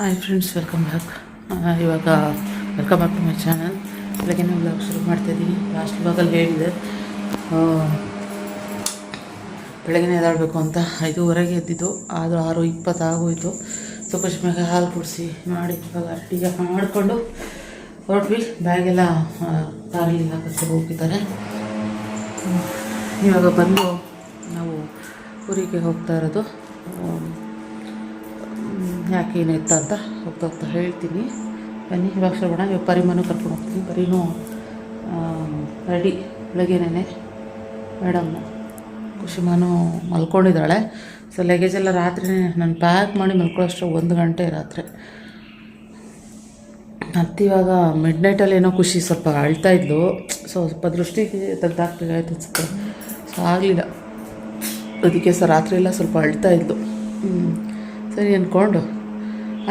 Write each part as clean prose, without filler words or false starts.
Hi friends, welcome back. ಇವಾಗ welcome back to my channel. ಬೆಳಗ್ಗೆ vlog ಶುರು ಮಾಡ್ತಾಯಿದ್ದೀನಿ. ಲಾಸ್ಟ್ ವ್ಲಾಗಲ್ಲಿ ಹೇಳಿದೆ ಬೆಳಗ್ಗೆ ಎದ್ದಾಡಬೇಕು ಅಂತ. 5:15 ಎದ್ದಿದ್ದು, ಆದರೂ 6:20 ಆಗೋಯಿತು. ಸೊ ಕುಶ್ಮಿಗೆ ಹಾಲು ಕುಡಿಸಿ ಮಾಡಿ ಇವಾಗ ಅಟ್ಟಿಗೆ ಮಾಡಿಕೊಂಡು ಹೊರಟ್ವಿ. ಬ್ಯಾಗೆಲ್ಲ ಕಾರಲ್ಲಿ ಹಾಕಕ್ಕೆ ಹೋಗಿದ್ದಾರೆ. ಇವಾಗ ಬಂದು ನಾವು ಊರಿಗೆ ಹೋಗ್ತಾ ಇರೋದು. ಯಾಕೆ ಏನಾಯ್ತ ಅಂತ ಹೋಗ್ತಾ ಹೇಳ್ತೀನಿ. ಬನ್ನಿ ಇವಾಗ ಶುರು ಮಾಡೋಣ. ಇವಾಗ ಪರಿಮನು ಕರ್ಕೊಂಡು ಹೋಗ್ತೀನಿ. ಬರೀನೂ ರೆಡಿ ಬೆಳಗ್ಗೆನೇ. ಮೇಡಮ್ಮು ಕುಶಿಮಾನು ಮಲ್ಕೊಂಡಿದ್ದಾಳೆ. ಸೊ ಲಗೇಜ್ ಎಲ್ಲ ರಾತ್ರಿ ನಾನು ಪ್ಯಾಕ್ ಮಾಡಿ ಮಲ್ಕೊಳ್ಳೋಷ್ಟು 1 ಗಂಟೆ ರಾತ್ರಿ. ಇವಾಗ ಮಿಡ್ ನೈಟಲ್ಲಿ ಏನೋ ಖುಷಿ ಸ್ವಲ್ಪ ಅಳ್ತಾಯಿದ್ಲು. ಸೊ ಸ್ವಲ್ಪ ದೃಷ್ಟಿಗೆ ತೆಗ್ದಾಕ್ಬೇಕಾಯ್ತು ಅನ್ಸುತ್ತೆ. ಸೊ ಆಗಲಿಲ್ಲ, ಅದಕ್ಕೆ ರಾತ್ರಿ ಎಲ್ಲ ಸ್ವಲ್ಪ ಅಳ್ತಾಯಿದ್ಲು. ಸರಿ ಅಂದ್ಕೊಂಡು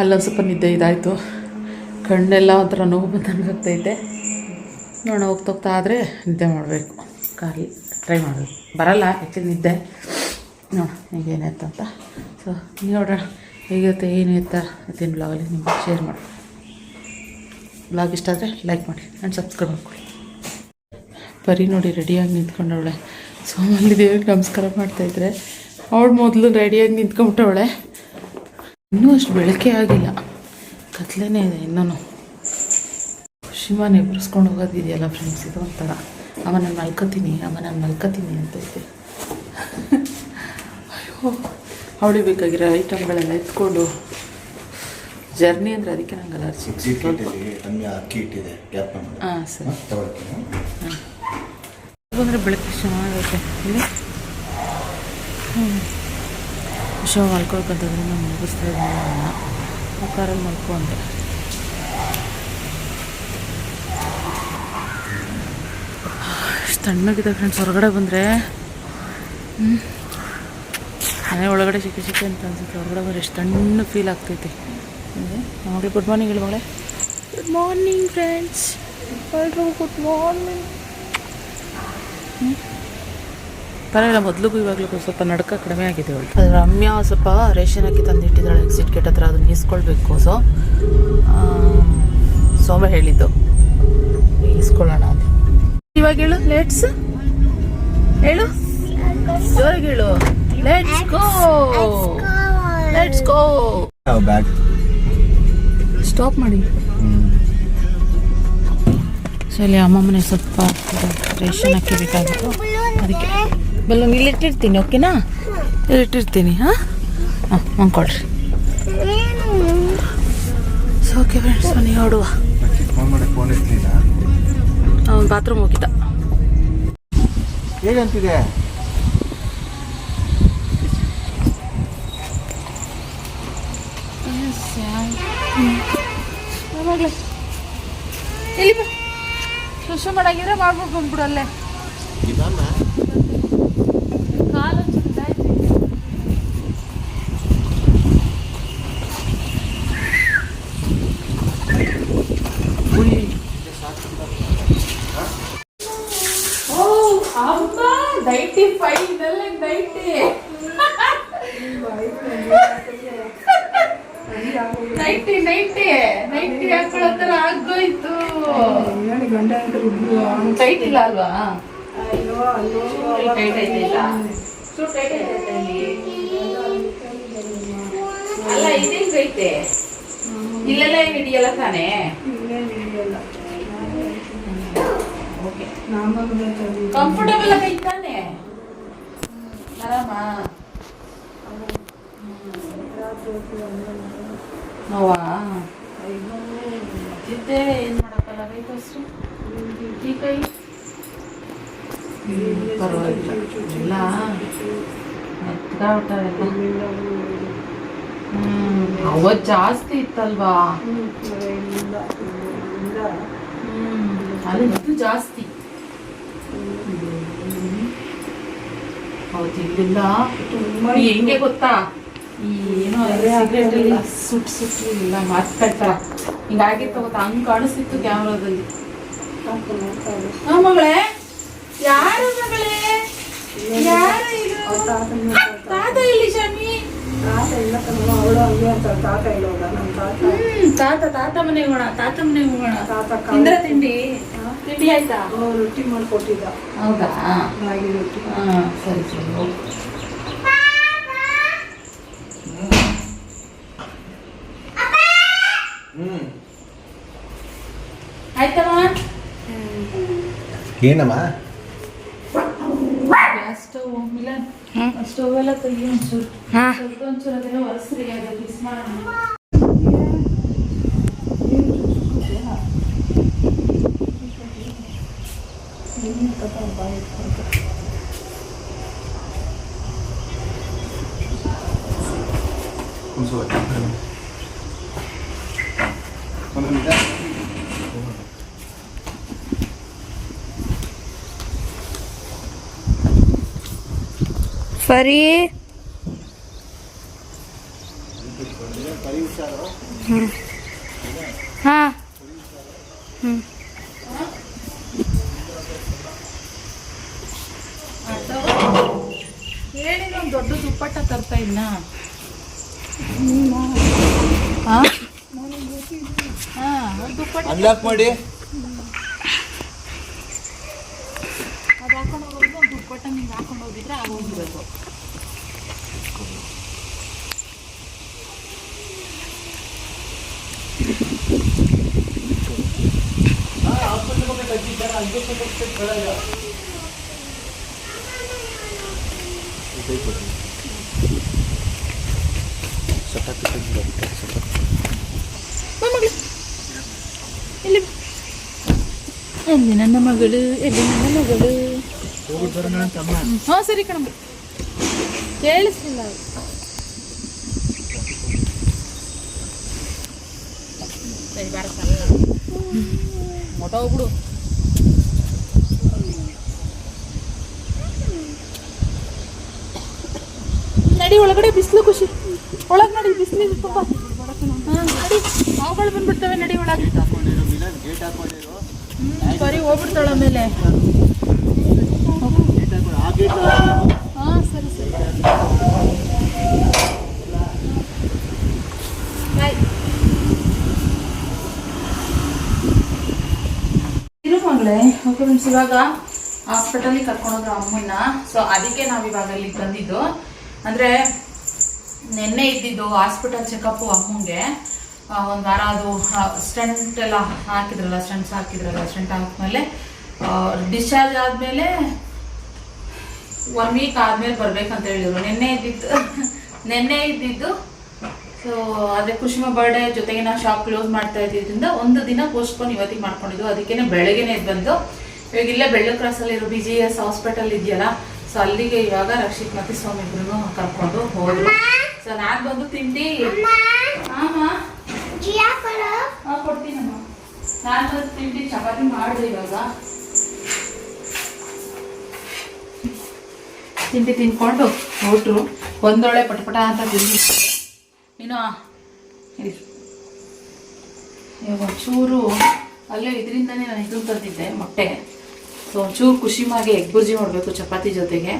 ಅಲ್ಲೊಂದು ಸ್ವಲ್ಪ ನಿದ್ದೆ ಇದಾಯಿತು. ಕಣ್ಣೆಲ್ಲ ಒಂಥರ ನೋವು ಬಂದಂಗಾಗ್ತೈತೆ. ನೋಡೋಣ ಹೋಗ್ತಾ ಆದರೆ ನಿದ್ದೆ ಮಾಡಬೇಕು. ಕಾರ್ಲಿ ಟ್ರೈ ಮಾಡಬೇಕು. ಬರಲ್ಲ ಆ್ಯಕ್ಚುಲಿ ನಿದ್ದೆ. ನೋಡೋಣ ಹೇಗೇನಾಯ್ತು ಅಂತ. ಸೊ ನೋಡೋಣ ಹೇಗಿರುತ್ತೆ ಏನಾಯ್ತಾ ಮತ್ತೇನು ಬ್ಲಾಗಲ್ಲಿ ನಿಮಗೆ ಶೇರ್ ಮಾಡಿ. ಬ್ಲಾಗ್ ಇಷ್ಟ ಆದರೆ ಲೈಕ್ ಮಾಡಿ ಆ್ಯಂಡ್ ಸಬ್ಸ್ಕ್ರೈಬ್ ಮಾಡ್ಕೊಳ್ಳಿ. ಬರೀ ನೋಡಿ ರೆಡಿಯಾಗಿ ನಿಂತ್ಕೊಂಡವಳೆ. ಸೊ ಅಲ್ಲಿ ದೇವ್ರಿಗೆ ನಮಸ್ಕಾರ ಮಾಡ್ತಾಯಿದ್ರೆ ಅವಳು ಮೊದಲು ರೆಡಿಯಾಗಿ ನಿಂತ್ಕೊಂಬಿಟ್ಟವಳೆ. ಇನ್ನೂ ಅಷ್ಟು ಬೆಳಕೆ ಆಗಿಲ್ಲ, ಕತ್ಲೇನೇ ಇದೆ ಇನ್ನೂ. ಶಿವಾನ ಎಬ್ರಿಸ್ಕೊಂಡು ಹೋಗೋದಿದೆಯಲ್ಲ ಫ್ರೆಂಡ್ಸ್, ಇದು ಒಂಥರ ಅಮ್ಮ ನಾನು ಮಲ್ಕೋತೀನಿ ಅಂತೈತೆ. ಅಯ್ಯೋ, ಅವಳಿಗೆ ಬೇಕಾಗಿರೋ ಐಟಮ್ಗಳೆಲ್ಲ ಎತ್ಕೊಂಡು ಜರ್ನಿ ಅಂದರೆ ಅದಕ್ಕೆ ನಂಗೆ ಅಲರ್ಜಿ. ಹಾಂ ಸರಿ. ಅಂದರೆ ಬೆಳಗ್ಗೆ ಚೆನ್ನಾಗೈತೆ ಇಲ್ಲಿ. ಶಿವ ಮಲ್ಕೊಳ್ಕೊಂತಂದ್ರೆ ನಾನು ಮುಗಿಸ್ತಾ ಇದ್ದೀನಿ. ಆ ಕಾರಲ್ಲಿ ಮಲ್ಕೊಂಡೆ. ಎಷ್ಟು ತಣ್ಣಗಿದೆ ಫ್ರೆಂಡ್ಸ್. ಹೊರಗಡೆ ಬಂದರೆ ಮನೆ ಒಳಗಡೆ ಚಿಕ್ಕ ಅಂತ ಅನ್ಸುತ್ತೆ. ಹೊರಗಡೆ ಬಂದರೆ ಎಷ್ಟು ತಣ್ಣಗೆ ಫೀಲ್ ಆಗ್ತೈತೆ. ಮಗಳು ಗುಡ್ ಮಾರ್ನಿಂಗ್ ಹೇಳಿ ಮಗಳೇ. ಗುಡ್ ಮಾರ್ನಿಂಗ್ ಫ್ರೆಂಡ್ಸ್, ಎಲ್ರಿಗೂ ಗುಡ್ ಮಾರ್ನಿಂಗ್. ಪರವಾಗಿಲ್ಲ, ಮೊದಲಿಗೂ ಇವಾಗಲೂ ಸ್ವಲ್ಪ ನಡ್ಕ ಕಡಿಮೆ ಆಗಿದೆ ಅವಳು. ಅದು ರಮ್ಯಾ ಸ್ವಲ್ಪ ರೇಷನ್ ಹಾಕಿ ತಂದಿಟ್ಟಿದ್ದಾಳೆ ಎಕ್ಸಿಟ್ ಗೇಟ್ ಹತ್ರ. ಅದನ್ನು ಈಸ್ಕೊಳ್ಬೇಕು. ಸೊ ಸೋಮ ಹೇಳಿದ್ದು ಈಸ್ಕೊಳ್ಳೋಣ ಅಂತ. ಇವಾಗ ಹೇಳು ಲೆಟ್ಸ್ ಹೇಳು, ಜೋರಾಗಿ ಹೇಳು. Let's go. ಸ್ಟಾಪ್ ಮಾಡಿ. ಸೊ ಇಲ್ಲಿ ಅಮ್ಮಮ್ಮನೆ ಸ್ವಲ್ಪ ರೇಷನ್ ಹಾಕಿ ಬೇಕಾಗಿತ್ತು. ಅದಕ್ಕೆ ಬೆಲ್ಲ ಇಲ್ಲಿಟ್ಟಿರ್ತೀನಿ. ಓಕೆನಾ? ಇಲ್ಲಿಟ್ಟಿರ್ತೀನಿ. ಹಾಂ ಅಂದ್ಕೊಳ್ರಿ. ಸೊ ಓಕೆ ಫ್ರೆಂಡ್ಸ್, ಬನ್ನಿ ಹೊಡುವ. ಅವನು ಬಾತ್ರೂಮ್ ಹೋಗಿದ್ದ. ಹೇಗಂತಿದೆ? ಎಲ್ಲಿ ಬಾ, ಶುಶು ಮಾಡಾಗಿದ್ರೆ ಮಾಡ್ಬಿಟ್ಟು ಬಂದ್ಬಿಡಲ್ಲೇ. ಕಾಲು ನೈಟಿ ಫೈನಲ್ ನೈಟಿ ಹಾಕೊಳ್ಳೋ ಥರ ಆಗೋಯ್ತು. ಟೈಟ್ ಇಲ್ಲ ಅಲ್ವಾ? ಅಲ್ಲ ಇದೇನು ಐತೆ, ಇಲ್ಲೆಲ್ಲ ಏನು ಹಿಡಿಯಲ್ಲ ತಾನೇ? ಕಂಫರ್ಟಬಲ್ ಆಗೈತೆ ತಾನೆ? ಆರಾಮ ನೋವಾ ಜಿದ್ದೆ ಏನು ಮಾಡೋಕ್ಕಲ್ಲ. ಕೈ ತೋರಿಸು. ಈ ಕೈ ಪರವಾಗಿಲ್ಲ, ಎಲ್ಲ ಮೆತ್ಗಾಗ್ಬಿಟ್ಟಾವೆಲ್ಲ. ಅವತ್ತು ಜಾಸ್ತಿ ಇತ್ತಲ್ವಾ? ಅಲ್ಲಿ ಇದು ಜಾಸ್ತಿ. ಹೌದು, ಇಲ್ಲಿಂದ ಹೆಂಗೆ ಗೊತ್ತಾ, ಈ ಏನೋ ಸಿಗರೇಟ್ ಅಲ್ಲಿ ಸುಟ್ಟು ಇಲ್ಲ ಮಾತಾಡ್ತಾರ ಹಿಂಗಾಗಿತ್ತು ಗೊತ್ತಾ, ಹಂಗೆ ಕಾಣಿಸ್ತಿತ್ತು ಕ್ಯಾಮ್ರಾದಲ್ಲಿ. ಹಾ ಮಗಳೇ, ಯಾರು ಮಗಳೇ, ಯಾರು ಇದು? ತಾತ ಇಲ್ಲಿ ಶಮಿ. ತಾತ ಇಲ್ಲ, ಅವಳು ಹಂಗೆ ಅಂತ. ತಾತ ಇಲ್ಲ, ನಮ್ಮ ತಾತ ತಾತ ಮನೆಗೆ ಹೋಗೋಣ ತಿಂದ್ರೆ ತಿಂಡಿ ಆಯ್ತಾ? ರೊಟ್ಟಿ ಮಾಡಿಕೊಟ್ಟಿದ್ದ. ಹೌದಾ? ರಾಗಿ ರೊಟ್ಟಿ. ಹಾಂ ಸರಿ ಹೋಗಿ. ಆಯ್ತಮ್ಮ? ಏನಮ್ಮ? ಗ್ಯಾಸ್ ಸ್ಟವ್ ಮಿಲನ್ ಸ್ಟವ್ ಎಲ್ಲ ತೆಗಿ ಒಂಚೂರು ಒಂಚೂರು ಅದೆಲ್ಲ ಒರೆಸ್ರಿ, ಅದು ಮಿಸ್ ಮಾಡೋಣ. ಪರಿ ಹಾಂ ಹೇಳಿ, ಒಂದು ದೊಡ್ಡ ದುಪ್ಪಟ್ಟ ತರ್ತಾ ಇನ್ನ. ಅನ್ಲಾಕ್ ಮಾಡಿ. ಅದು ಹಾಕೊಂಡು ಹೋಗೋದು ಒಂದು ದುಪ್ಪಟ್ಟ ನಿಂಗೆ ಹಾಕೊಂಡು ಹೋಗಿದ್ರೆ ಆಗೋಗಿರೋದು. ಎಲ್ಲಿ ನನ್ನ ಮಗಳು, ಎಲ್ಲಿ ನನ್ನ ಮಗಳು? ಹಾಂ ಸರಿ ಕಣಮ್ಮ, ಕೇಳಿಸ್ಲಿಲ್ಲ. ಸರಿ ಬಾರ ಮೊಟ ಹೋಗ್ಬಿಡು. ನಡಿ ಒಳಗಡೆ, ಬಿಸಿಲು ಖುಷಿ. ಒಳಗೆ ನಡಿ, ಬಿಸಿಲು ತುಂಬ. ಹಾಂ ನಡಿ, ಹಾವುಗಳು ಬಂದ್ಬಿಡ್ತವೆ, ನಡಿ ಒಳಗೆ. ಸರಿ ಹೋಗ್ಬಿಡ್ತಾಳ ಆಮೇಲೆ. ಹಾಂ ಸರಿ ಸರಿ ಬಾಯ್. ಇರು ಮಗಳೇ. ಓಕೆ ಫ್ರೆಂಡ್ಸ್, ಇವಾಗ ಹಾಸ್ಪಿಟಲಿಗೆ ಕರ್ಕೊಂಡೋದ್ರು ಅಮ್ಮನ್ನ. ಸೊ ಅದಕ್ಕೆ ನಾವಿವಾಗ ಇಲ್ಲಿಗೆ ಬಂದಿದ್ದು. ಅಂದರೆ ನೆನ್ನೆ ಇದ್ದಿದ್ದು ಹಾಸ್ಪಿಟಲ್ ಚೆಕಪ್ಪು ಅಮ್ಮಂಗೆ. ಒಂದು ವಾರ ಅದು ಸ್ಟೆಂಟ್ ಎಲ್ಲ ಹಾಕಿದ್ರಲ್ಲ, ಸ್ಟೆಂಟ್ ಹಾಕಿದ್ಮೇಲೆ ಡಿಸ್ಚಾರ್ಜ್ ಆದಮೇಲೆ 1 ವೀಕ್ ಆದಮೇಲೆ ಬರ್ಬೇಕಂತ ಹೇಳಿದ್ರು. ನೆನ್ನೆ ಇದ್ದಿದ್ದು. ಸೊ ಅದೇ ಕುಶಿಮ ಬರ್ಡೇ ಜೊತೆಗೆ ನಾವು ಶಾಪ್ ಕ್ಲೋಸ್ ಮಾಡ್ತಾ ಇದ್ದಿದ್ದರಿಂದ ಒಂದು ದಿನ ಪೋಸ್ಟ್ಪೋನ್ ಇವತ್ತಿಗೆ ಮಾಡ್ಕೊಂಡಿದ್ದು. ಅದಕ್ಕೇನೆ ಬೆಳಗ್ಗೆನೆ ಎದ್ದು ಬಂದು ಇವಾಗ ಇಲ್ಲೇ ಬೆಳ್ಳು ಕ್ರಾಸಲ್ಲಿರೋ BGS ಹಾಸ್ಪಿಟಲ್ ಇದೆಯಲ್ಲ, ಸೊ ಅಲ್ಲಿಗೆ ಇವಾಗ ರಕ್ಷಿತ್ ಮತ್ತು ಸ್ವಾಮಿ ಇಬ್ರು ಕರ್ಕೊಂಡು ಹೋದ್ರು. ಸೊ ನಾನು ಬಂದು ತಿಂಡಿ ಕೊಡ್ತೀನಮ್ಮ. ನಾನು ಬಂದು ತಿಂಡಿ ಚಪಾತಿ ಮಾಡಿದೆ. ಇವಾಗ ತಿಂಡಿ ತಿನ್ಕೊಂಡು ಹೊರಟ್ರು. ಒಂದೊಳ್ಳೆ ಪಟಪಟ ಅಂತ ತಿಂಡಿ. ಇನ್ನು ಒಂಚೂರು ಅಲ್ಲೇ ಇದರಿಂದನೇ ನಾನು ಇದು ತಂದಿದ್ದೆ, ಮೊಟ್ಟೆ. ಸೊ ಒಂಚೂರು ಖುಷಿಮಾಗೆ ಎಗ್ ಬುರ್ಜಿ ಮಾಡಬೇಕು ಚಪಾತಿ ಜೊತೆಗೆ.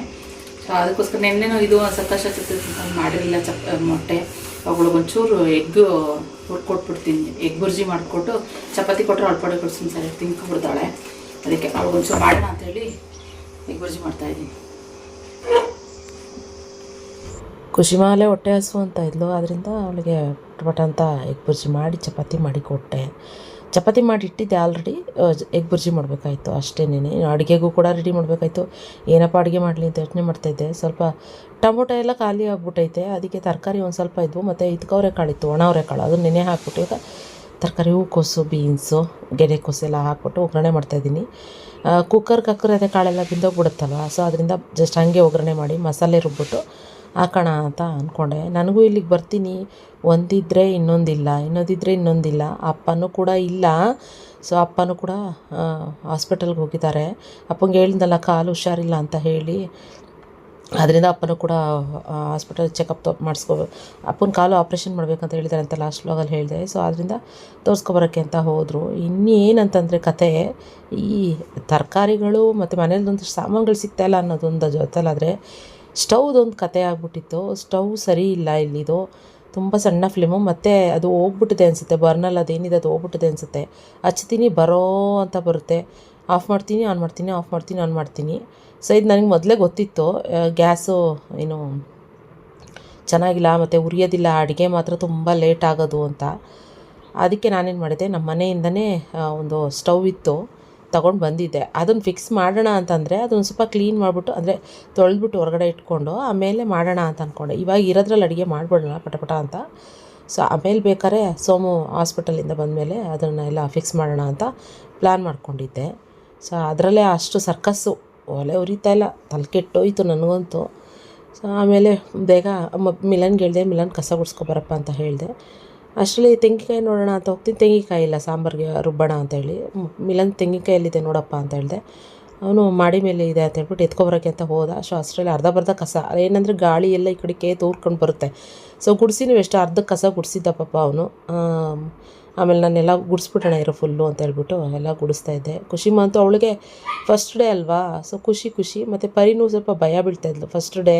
ಸೊ ಅದಕ್ಕೋಸ್ಕರ ನೆನ್ನೆನೂ ಇದು ಸಕಾಶ ಮಾಡಿರಲಿಲ್ಲ ಮೊಟ್ಟೆ. ಅವುಗಳಿಗೆ ಒಂಚೂರು ಎಗ್ ಕೊಟ್ಬಿಡ್ತೀನಿ, ಎಗ್ ಬುರ್ಜಿ ಮಾಡಿಕೊಟ್ಟು ಚಪಾತಿ ಕೊಟ್ಟರೆ ಅಳ್ಪಡೆ ಕೊಡ್ತೀನಿ, ಸರಿ ತಿನ್ಕೊಂಡ್ಬಿಡ್ತಾಳೆ. ಅದಕ್ಕೆ ಅವ್ಳಿಗೆ ಒಂಚೂರು ಮಾಡೋಣ ಅಂತೇಳಿ ಎಗ್ ಬುರ್ಜಿ ಮಾಡ್ತಾಯಿದ್ದೀನಿ. ಖುಷಿಮಾಲೆ ಹೊಟ್ಟೆ ಹಸು ಅಂತ ಇದ್ಲು, ಆದ್ದರಿಂದ ಅವಳಿಗೆ ಪಟ ಅಂತ ಎಗ್ ಬುರ್ಜಿ ಮಾಡಿ ಚಪಾತಿ ಮಾಡಿ ಕೊಟ್ಟೆ. ಚಪಾತಿ ಮಾಡಿ ಇಟ್ಟಿದ್ದೆ ಆಲ್ರೆಡಿ, ಎಗ್ ಬುರ್ಜಿ ಮಾಡಬೇಕಾಯ್ತು ಅಷ್ಟೇನೇ. ಅಡುಗೆಗೂ ಕೂಡ ರೆಡಿ ಮಾಡಬೇಕಾಯ್ತು. ಏನಪ್ಪ ಅಡುಗೆ ಮಾಡಲಿ ಅಂತ ಯೋಚನೆ ಮಾಡ್ತಾಯಿದ್ದೆ. ಸ್ವಲ್ಪ ಟೊಮೊಟೊ ಎಲ್ಲ ಖಾಲಿ ಆಗ್ಬಿಟ್ಟೈತೆ, ಅದಕ್ಕೆ ತರಕಾರಿ ಒಂದು ಸ್ವಲ್ಪ ಇದ್ವು. ಮತ್ತು ಅವರೆಕಾಳಿತ್ತು, ಒಣ ಅವರೆಕಾಳು, ಅದನ್ನು ನೆನೆ ಹಾಕ್ಬಿಟ್ಟು ಈಗ ತರಕಾರಿ ಹೂಕೋಸು, ಬೀನ್ಸು, ಗೆರೆಕೋಸು ಎಲ್ಲ ಹಾಕ್ಬಿಟ್ಟು ಒಗ್ಗರಣೆ ಮಾಡ್ತಾಯಿದ್ದೀನಿ. ಕುಕ್ಕರ್ಗೆ ಹಾಕಿದ್ರೆ ಅದೇ ಕಾಳೆಲ್ಲ ಬಿಂದೋಗ್ಬಿಡುತ್ತಲ್ವ. ಸೊ ಅದರಿಂದ ಜಸ್ಟ್ ಹಾಗೆ ಒಗ್ಗರಣೆ ಮಾಡಿ ಮಸಾಲೆ ರುಬ್ಬಿಟ್ಟು ಹಾಕೋಣ ಅಂತ ಅಂದ್ಕೊಂಡೆ. ನನಗೂ ಇಲ್ಲಿಗೆ ಬರ್ತೀನಿ, ಒಂದಿದ್ದರೆ ಇನ್ನೊಂದಿಲ್ಲ, ಇನ್ನೊಂದಿದ್ದರೆ ಇನ್ನೊಂದಿಲ್ಲ. ಅಪ್ಪನೂ ಕೂಡ ಇಲ್ಲ. ಸೊ ಅಪ್ಪನೂ ಕೂಡ ಹಾಸ್ಪಿಟಲ್ಗೆ ಹೋಗಿದ್ದಾರೆ. ಅಪ್ಪಂಗೆ ಹೇಳಿದ್ನಲ್ಲ ಕಾಲು ಹುಷಾರಿಲ್ಲ ಅಂತ ಹೇಳಿ, ಅದರಿಂದ ಅಪ್ಪನೂ ಕೂಡ ಹಾಸ್ಪಿಟಲ್ ಚೆಕಪ್ ಅಪ್ಪನ ಕಾಲು ಆಪ್ರೇಷನ್ ಮಾಡಬೇಕಂತ ಹೇಳಿದ್ದಾರೆ ಅಂತ ಲಾಸ್ಟ್ ವ್ಲಾಗಲ್ಲಿ ಹೇಳಿದೆ. ಸೊ ಅದರಿಂದ ತೋರಿಸ್ಕೊಬರೋಕ್ಕೆ ಅಂತ ಹೋದರು. ಇನ್ನೇನಂತಂದರೆ ಕತೆ, ಈ ತರಕಾರಿಗಳು ಮತ್ತು ಮನೇಲಿದೊಂದು ಸಾಮಾನುಗಳು ಸಿಗ್ತಾಯಿಲ್ಲ ಅನ್ನೋದೊಂದು ಜೊತೆಲಾದರೆ ಸ್ಟವ್ದೊಂದು ಕತೆ ಆಗ್ಬಿಟ್ಟಿತ್ತು. ಸ್ಟವ್ ಸರಿ ಇಲ್ಲ ಇಲ್ಲಿದು. ತುಂಬ ಸಣ್ಣ ಫ್ಲೇಮು, ಮತ್ತು ಅದು ಹೋಗ್ಬಿಟ್ಟಿದೆ ಅನಿಸುತ್ತೆ, ಬರ್ನಲ್ಲಿ ಅದೇನಿದೆ ಅದು ಹೋಗ್ಬಿಟ್ಟಿದೆ ಅನಿಸುತ್ತೆ. ಹಚ್ತೀನಿ ಬರೋ ಅಂತ ಬರುತ್ತೆ, ಆಫ್ ಮಾಡ್ತೀನಿ ಆನ್ ಮಾಡ್ತೀನಿ, ಆಫ್ ಮಾಡ್ತೀನಿ ಆನ್ ಮಾಡ್ತೀನಿ. ಸೊ ಇದು ನನಗೆ ಮೊದಲೇ ಗೊತ್ತಿತ್ತು, ಗ್ಯಾಸು ಏನು ಚೆನ್ನಾಗಿಲ್ಲ ಮತ್ತು ಉರಿಯೋದಿಲ್ಲ, ಅಡುಗೆ ಮಾತ್ರ ತುಂಬ ಲೇಟ್ ಆಗೋದು ಅಂತ. ಅದಕ್ಕೆ ನಾನೇನು ಮಾಡಿದೆ, ನಮ್ಮ ಮನೆಯಿಂದನೇ ಒಂದು ಸ್ಟವ್ ಇತ್ತು, ತೊಗೊಂಡು ಬಂದಿದ್ದೆ. ಅದನ್ನು ಫಿಕ್ಸ್ ಮಾಡೋಣ ಅಂತಂದರೆ ಅದನ್ನು ಸ್ವಲ್ಪ ಕ್ಲೀನ್ ಮಾಡಿಬಿಟ್ಟು, ಅಂದರೆ ತೊಳೆದ್ಬಿಟ್ಟು ಹೊರಗಡೆ ಇಟ್ಕೊಂಡು ಆಮೇಲೆ ಮಾಡೋಣ ಅಂತ ಅಂದ್ಕೊಂಡೆ. ಇವಾಗ ಇರೋದ್ರಲ್ಲಿ ಅಡುಗೆ ಮಾಡಿಬಿಡೋಣ ಪಟ ಅಂತ. ಸೊ ಆಮೇಲೆ ಬೇಕಾದ್ರೆ ಸೋಮು ಹಾಸ್ಪಿಟಲಿಂದ ಬಂದಮೇಲೆ ಅದನ್ನೆಲ್ಲ ಫಿಕ್ಸ್ ಮಾಡೋಣ ಅಂತ ಪ್ಲ್ಯಾನ್ ಮಾಡ್ಕೊಂಡಿದ್ದೆ. ಸೊ ಅದರಲ್ಲೇ ಅಷ್ಟು ಸರ್ಕಸ್ಸು, ಒಲೆ ಉರಿತಾ ಇಲ್ಲ, ತಲೆ ಕೆಟ್ಟೋಯ್ತು ನನಗಂತೂ. ಸೊ ಆಮೇಲೆ ಬೇಗ ಮಿಲನ್ಗೆ ಹೇಳಿದೆ, ಮಿಲನ್ ಕಸ ಗುಡಿಸ್ಕೊಬರಪ್ಪ ಅಂತ ಹೇಳಿದೆ. ಅಷ್ಟರಲ್ಲಿ ತೆಂಗಿನಕಾಯಿ ನೋಡೋಣ ಅಂತ ಹೋಗ್ತೀನಿ, ತೆಂಗಿನಕಾಯಿ ಇಲ್ಲ ಸಾಂಬಾರಿಗೆ ರುಬ್ಬೋಣ ಅಂತೇಳಿ. ಮಿಲನ್ ತೆಂಗಿನಕಾಯಲ್ಲಿದೆ ನೋಡಪ್ಪ ಅಂತ ಹೇಳಿದೆ. ಅವನು ಮಾಡಿ ಮೇಲೆ ಇದೆ ಅಂತ ಹೇಳ್ಬಿಟ್ಟು ಎತ್ಕೊಬರೋಕ್ಕೆ ಅಂತ ಹೋದ. ಸೊ ಅಷ್ಟರಲ್ಲಿ ಅರ್ಧ ಕಸ, ಏನಂದರೆ ಗಾಳಿ ಎಲ್ಲ ಈ ಕಡೆಗೆ ತೂರ್ಕೊಂಡು ಬರುತ್ತೆ. ಸೊ ಗುಡಿಸಿ ನೀವು ಎಷ್ಟು ಅರ್ಧಕ್ಕೆ ಕಸ ಗುಡಿಸಿದ್ದ ಪಾಪ ಅವನು. ಆಮೇಲೆ ನಾನೆಲ್ಲ ಗುಡಿಸ್ಬಿಟ್ಟೋಣ ಇರೋ ಫುಲ್ಲು ಅಂತ ಹೇಳ್ಬಿಟ್ಟು ಎಲ್ಲ ಗುಡಿಸ್ತಾಯಿದ್ದೆ. ಖುಷಿಮ ಅಂತೂ ಅವಳಿಗೆ ಫಸ್ಟ್ ಡೇ ಅಲ್ವಾ, ಸೊ ಖುಷಿ. ಮತ್ತು ಪರಿನೂ ಸ್ವಲ್ಪ ಭಯ ಬೀಳ್ತಾಯಿದ್ಲು ಫಸ್ಟ್ ಡೇ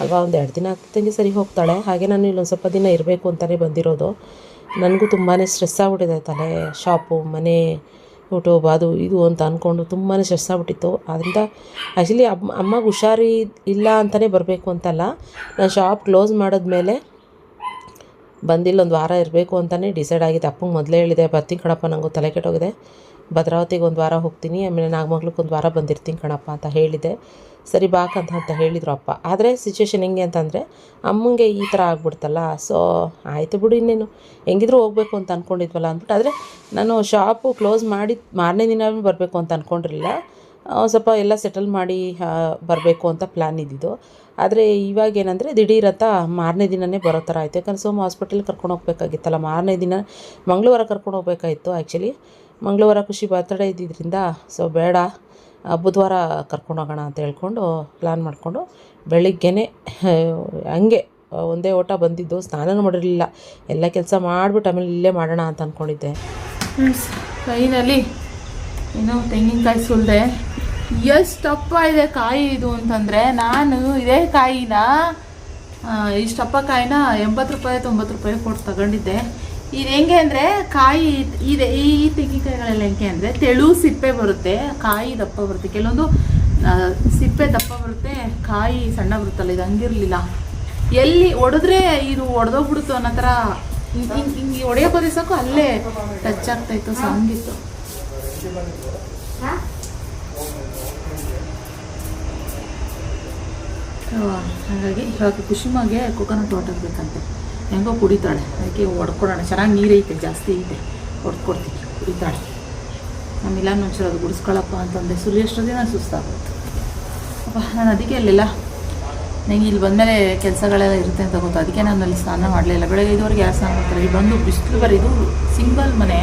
ಅಲ್ವಾ, ಒಂದು 2 ದಿನ ಆಗ್ತಂಗೆ ಸರಿ ಹೋಗ್ತಾಳೆ. ಹಾಗೆ ನಾನು ಇಲ್ಲೊಂದು ಸ್ವಲ್ಪ ದಿನ ಇರಬೇಕು ಅಂತಲೇ ಬಂದಿರೋದು. ನನಗೂ ತುಂಬಾ ಸ್ಟ್ರೆಸ್ ಆಗ್ಬಿಟ್ಟಿದೆ, ತಲೆ ಶಾಪು ಮನೆ ಯೂಟ್ಯೂಬ್ ಅದು ಇದು ಅಂತ ಅಂದ್ಕೊಂಡು ತುಂಬಾ ಸ್ಟ್ರೆಸ್ ಆಗ್ಬಿಟ್ಟಿತ್ತು. ಆದ್ದರಿಂದ ಆ್ಯಕ್ಚುಲಿ ಅಮ್ಮಗೆ ಹುಷಾರಿ ಇಲ್ಲ ಅಂತಲೇ ಬರಬೇಕು ಅಂತಲ್ಲ, ನಾನು ಶಾಪ್ ಕ್ಲೋಸ್ ಮಾಡಿದ್ಮೇಲೆ ಬಂದಿಲ್ಲ, ಒಂದು ವಾರ ಇರಬೇಕು ಅಂತಲೇ ಡಿಸೈಡ್ ಆಗಿದೆ. ಅಪ್ಪಂಗೆ ಮೊದಲೇ ಹೇಳಿದೆ, ಬರ್ತೀನಿ ಕಣಪ್ಪ, ನನಗೂ ತಲೆ ಕೆಟ್ಟೋಗಿದೆ, ಭದ್ರಾವತಿಗೆ 1 ವಾರ ಹೋಗ್ತೀನಿ, ಆಮೇಲೆ ನಾಗಮಂಗ್ಲಕ್ಕೆ 1 ವಾರ ಬಂದಿರ್ತೀನಿ ಕಣಪ್ಪ ಅಂತ ಹೇಳಿದೆ. ಸರಿ ಬಾಕಂತ ಹೇಳಿದರು ಅಪ್ಪ. ಆದರೆ ಸಿಚುವೇಶನ್ ಹೆಂಗೆ ಅಂತಂದರೆ ಅಮ್ಮಂಗೆ ಈ ಥರ ಆಗ್ಬಿಡ್ತಲ್ಲ. ಸೊ ಆಯಿತು ಬಿಡು, ಇನ್ನೇನು ಹೆಂಗಿದ್ರೂ ಹೋಗಬೇಕು ಅಂತ ಅಂದ್ಕೊಂಡಿದ್ವಲ್ಲ ಅಂದ್ಬಿಟ್ಟು. ಆದರೆ ನಾನು ಶಾಪು ಕ್ಲೋಸ್ ಮಾಡಿ ಮಾರನೇ ದಿನ ಬರಬೇಕು ಅಂತ ಅಂದ್ಕೊಂಡಿರಲಿಲ್ಲ, ಸ್ವಲ್ಪ ಎಲ್ಲ ಸೆಟಲ್ ಮಾಡಿ ಬರಬೇಕು ಅಂತ ಪ್ಲ್ಯಾನ್ ಇದ್ದಿದ್ದು. ಆದರೆ ಇವಾಗ ಏನಂದರೆ ದಿಢೀರಂತ ಮಾರನೇ ದಿನವೇ ಬರೋ ಥರ ಆಯಿತು. ಯಾಕಂದರೆ ಸೋಮ ಹಾಸ್ಪಿಟಲ್ಗೆ ಕರ್ಕೊಂಡು ಹೋಗ್ಬೇಕಾಗಿತ್ತಲ್ಲ, ಮಾರನೇ ದಿನ ಮಂಗಳವಾರ ಕರ್ಕೊಂಡು ಹೋಗ್ಬೇಕಾಯಿತ್ತು. ಆ್ಯಕ್ಚುಲಿ ಮಂಗಳವಾರ ಖುಷಿ ಬರ್ತಡೇ ಇದ್ದಿದ್ದರಿಂದ ಸೊ ಬೇಡ, ಬುಧವಾರ ಕರ್ಕೊಂಡು ಹೋಗೋಣ ಅಂತ ಹೇಳ್ಕೊಂಡು ಪ್ಲ್ಯಾನ್ ಮಾಡಿಕೊಂಡು ಬೆಳಿಗ್ಗೆನೇ ಹಂಗೆ ಒಂದೇ ಓಟ ಬಂದಿದ್ದು. ಸ್ನಾನನೂ ಮಾಡಿರಲಿಲ್ಲ, ಎಲ್ಲ ಕೆಲಸ ಮಾಡಿಬಿಟ್ಟು ಆಮೇಲೆ ಇಲ್ಲೇ ಮಾಡೋಣ ಅಂತ ಅಂದ್ಕೊಂಡಿದ್ದೆ. ಕೈನಲ್ಲಿ ಏನೋ ತೆಂಗಿನಕಾಯಿ ಸುಲಿದೆ. ಎಷ್ಟಪ್ಪ ಇದೆ ಕಾಯಿ ಇದು ಅಂತಂದರೆ, ನಾನು ಇದೇ ಕಾಯಿನ ಇಷ್ಟಪ್ಪ ಕಾಯಿನ 80 ರೂಪಾಯಿ 90 ರೂಪಾಯಿ ಕೊಟ್ಟು ತಗೊಂಡಿದ್ದೆ. ಇದು ಹೆಂಗೆ ಅಂದರೆ ಕಾಯಿ ಇದೆ, ಈ ತೆಂಗಿನಕಾಯಿಗಳೆಲ್ಲ ಹೆಂಗೆ ಅಂದರೆ ತೆಳು ಸಿಪ್ಪೆ ಬರುತ್ತೆ, ಕಾಯಿ ದಪ್ಪ ಬರುತ್ತೆ. ಕೆಲವೊಂದು ಸಿಪ್ಪೆ ದಪ್ಪ ಬರುತ್ತೆ, ಕಾಯಿ ಸಣ್ಣ ಬರುತ್ತಲ್ಲ, ಇದು ಹಂಗಿರಲಿಲ್ಲ. ಎಲ್ಲಿ ಒಡೆದ್ರೆ ಇದು ಒಡೆದೋಗ್ಬಿಡುತ್ತು ಅನ್ನೋ ಥರ ಹಿಂಗೆ ಹೊಡೆಯೋಕೆ ಸಾಕು ಅಲ್ಲೇ ಟಚ್ ಆಗ್ತಾಯಿತ್ತು. ಸೊ ಹಂಗಿತ್ತು. ಹಾಗಾಗಿ ಇವಾಗ ಖುಷಿಮಾಗೆ ಕೊಕೊನಟ್ ವಾಟರ್ ಬೇಕಂತೆ, ಹೆಂಗೋ ಕುಡಿತಾಳೆ. ಅದಕ್ಕೆ ಹೊಡ್ಕೊಡೋಣ, ಚೆನ್ನಾಗಿ ನೀರೈತೆ, ಜಾಸ್ತಿ ಐತೆ, ಹೊಡ್ಕೊಡ್ತೀನಿ, ಕುಡಿತಾಳೆ. ಆಮೇಲೆ ಒಂಚೂರು ಅದು ಗುಡಿಸ್ಕೊಳ್ಳಪ್ಪ ಅಂತಂದೆ. ಸುರಿಯೋಷ್ಟೊತ್ತಿಗೆ ನಾನು ಸುಸ್ತಾಗುತ್ತೆ ಅಪ್ಪ. ನಾನು ಅದಕ್ಕೆ ಅಲ್ಲೆಲ್ಲ ನನಗೆ ಇಲ್ಲಿ ಬಂದಮೇಲೆ ಕೆಲಸಗಳೆಲ್ಲ ಇರುತ್ತೆ ಅಂತ ಗೊತ್ತು, ಅದಕ್ಕೆ ನಾನು ಅಲ್ಲಿ ಸ್ನಾನ ಮಾಡಲಿಲ್ಲ. ಬೆಳಗ್ಗೆ 5 ಯಾರು ಸ್ನಾನ ಮಾಡ್ತಾರೆ, ಇಲ್ಲಿ ಬಂದು ಬಿಸಿಲು ಬರೀದು ಸಿಂಗಲ್ ಮನೆ,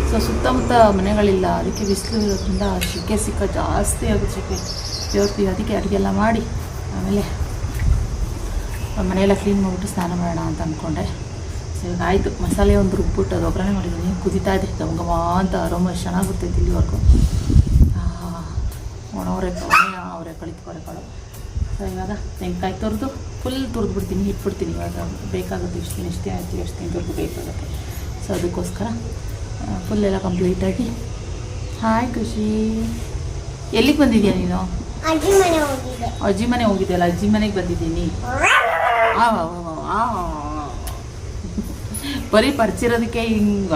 ಸೊ ಸುತ್ತಮುತ್ತ ಮನೆಗಳಿಲ್ಲ, ಅದಕ್ಕೆ ಬಿಸಿಲು ಇರೋದ್ರಿಂದ ಸಿಕ್ಕ ಜಾಸ್ತಿ ಆಗುತ್ತೆ, ಸೆಕೆ ದೇವ್ರ್ತೀವಿ. ಅದಕ್ಕೆ ಅಡುಗೆಲ್ಲ ಮಾಡಿ ಆಮೇಲೆ ಮನೆಯೆಲ್ಲ ಕ್ಲೀನ್ ಮಾಡಿಬಿಟ್ಟು ಸ್ನಾನ ಮಾಡೋಣ ಅಂತ ಅಂದ್ಕೊಂಡೆ. ಸೊ ಈಗ ಆಯಿತು, ಮಸಾಲೆ ಒಂದು ರುಬ್ಬಿಟ್ಟು ಅದು ಒಗ್ಗರಣೆ ಮಾಡಿದ್ದೀನಿ, ಕುದಿತಾ ಇದೆ ಗಮಗಮ ಅಂತ ಅರೋಮ ಚೆನ್ನಾಗಿ ಬರ್ತೈತೆ ಇಲ್ಲಿವರೆಗೂ. ಅವರೇ ಕಳಿತ್ಕೊರೆಕಾಳು. ಸೊ ಇವಾಗ ತೆಂಗಿನಕಾಯಿ ತುರಿದು ಫುಲ್ ತುರಿದ್ಬಿಡ್ತೀನಿ, ಇಟ್ಬಿಡ್ತೀನಿ. ಇವಾಗ ಬೇಕಾಗುತ್ತೆ, ಇಷ್ಟು ದಿನ ಆಯಿತು, ಎಷ್ಟು ದಿನದವರೆಗೂ ಬೇಕಾಗುತ್ತೆ. ಸೊ ಅದಕ್ಕೋಸ್ಕರ ಫುಲ್ಲೆಲ್ಲ ಕಂಪ್ಲೀಟಾಗಿ. ಹಾಯ್ ಖುಷಿ, ಎಲ್ಲಿಗೆ ಬಂದಿದ್ಯಾ ನೀನು? ಅಜ್ಜಿ ಮನೆ ಹೋಗಿದ್ದೆಲ್ಲ, ಅಜ್ಜಿ ಮನೆಗೆ ಬಂದಿದ್ದೀನಿ. ಬರೀ ಪರಿಚಿರೋದಕ್ಕೆ ಹಿಂಗ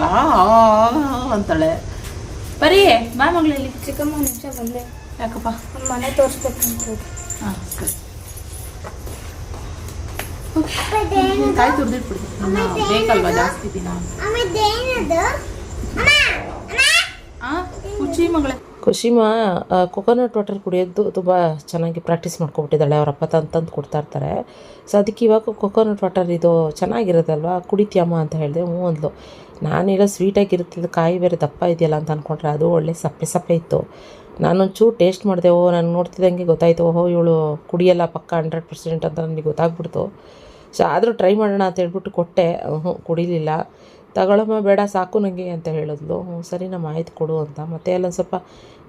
ಅಂತಾಳೆ. ಬರೀ ಬಾ ಮಗಳಲ್ಲಿ. ಚಿಕ್ಕಮ್ಮ ನಿಮಿಷ ಬಂದೆ. ಯಾಕಪ್ಪ? ಮನೆ ತೋರಿಸ್ಬೇಕಂತ. ಹಾಂ ಸರಿ. ಕಾಯಿ ತುರಿದಿಟ್ಬಿಡ್ತೀನಿ, ಬೇಕಲ್ವಾ ಜಾಸ್ತಿ ದಿನ. ಖುಷಿ ಮಗಳೇ, ಖುಷಿಮ ಕೊಕೊನಟ್ ವಾಟರ್ ಕುಡಿಯೋದು ತುಂಬ ಚೆನ್ನಾಗಿ ಪ್ರಾಕ್ಟೀಸ್ ಮಾಡ್ಕೊಬಿಟ್ಟಿದ್ದಾಳೆ. ಅವರಪ್ಪ ತಂದು ಕೊಡ್ತಾಯಿರ್ತಾರೆ. ಸೊ ಅದಕ್ಕೆ ಇವಾಗ ಕೊಕೊನಟ್ ವಾಟರ್ ಇದು ಚೆನ್ನಾಗಿರೋದಲ್ವ, ಕುಡಿತೀಯಮ್ಮ ಅಂತ ಹೇಳಿದೆ. ಹ್ಞೂ ಅಂದ್ಲು. ನಾನೆಲ್ಲ ಸ್ವೀಟಾಗಿರುತ್ತಿದ್ದು, ಕಾಯಿ ಬೇರೆ ದಪ್ಪ ಇದೆಯಲ್ಲ ಅಂತ ಅಂದ್ಕೊಂಡ್ರೆ ಅದು ಒಳ್ಳೆ ಸಪ್ಪೆ ಇತ್ತು. ನಾನೊಂಚೂರು ಟೇಸ್ಟ್ ಮಾಡಿದೆ, ನಾನು ನೋಡ್ತಿದ್ದಂಗೆ ಗೊತ್ತಾಯಿತು, ಇವಳು ಕುಡಿಯಲ್ಲ ಪಕ್ಕ 100% ಅಂತ ನನಗೆ ಗೊತ್ತಾಗ್ಬಿಡ್ತು. ಸೊ ಆದರೂ ಟ್ರೈ ಮಾಡೋಣ ಅಂತ ಹೇಳ್ಬಿಟ್ಟು ಕೊಟ್ಟೆ. ಕುಡಿಲಿಲ್ಲ. ತಗೊಳಮ್ಮ ಬೇಡ ಸಾಕು ನನಗೆ ಅಂತ ಹೇಳಿದ್ಲು. ಸರಿ ನಮ್ಮ ಆಯ್ತು ಕೊಡು ಅಂತ. ಮತ್ತು ಎಲ್ಲ ಸ್ವಲ್ಪ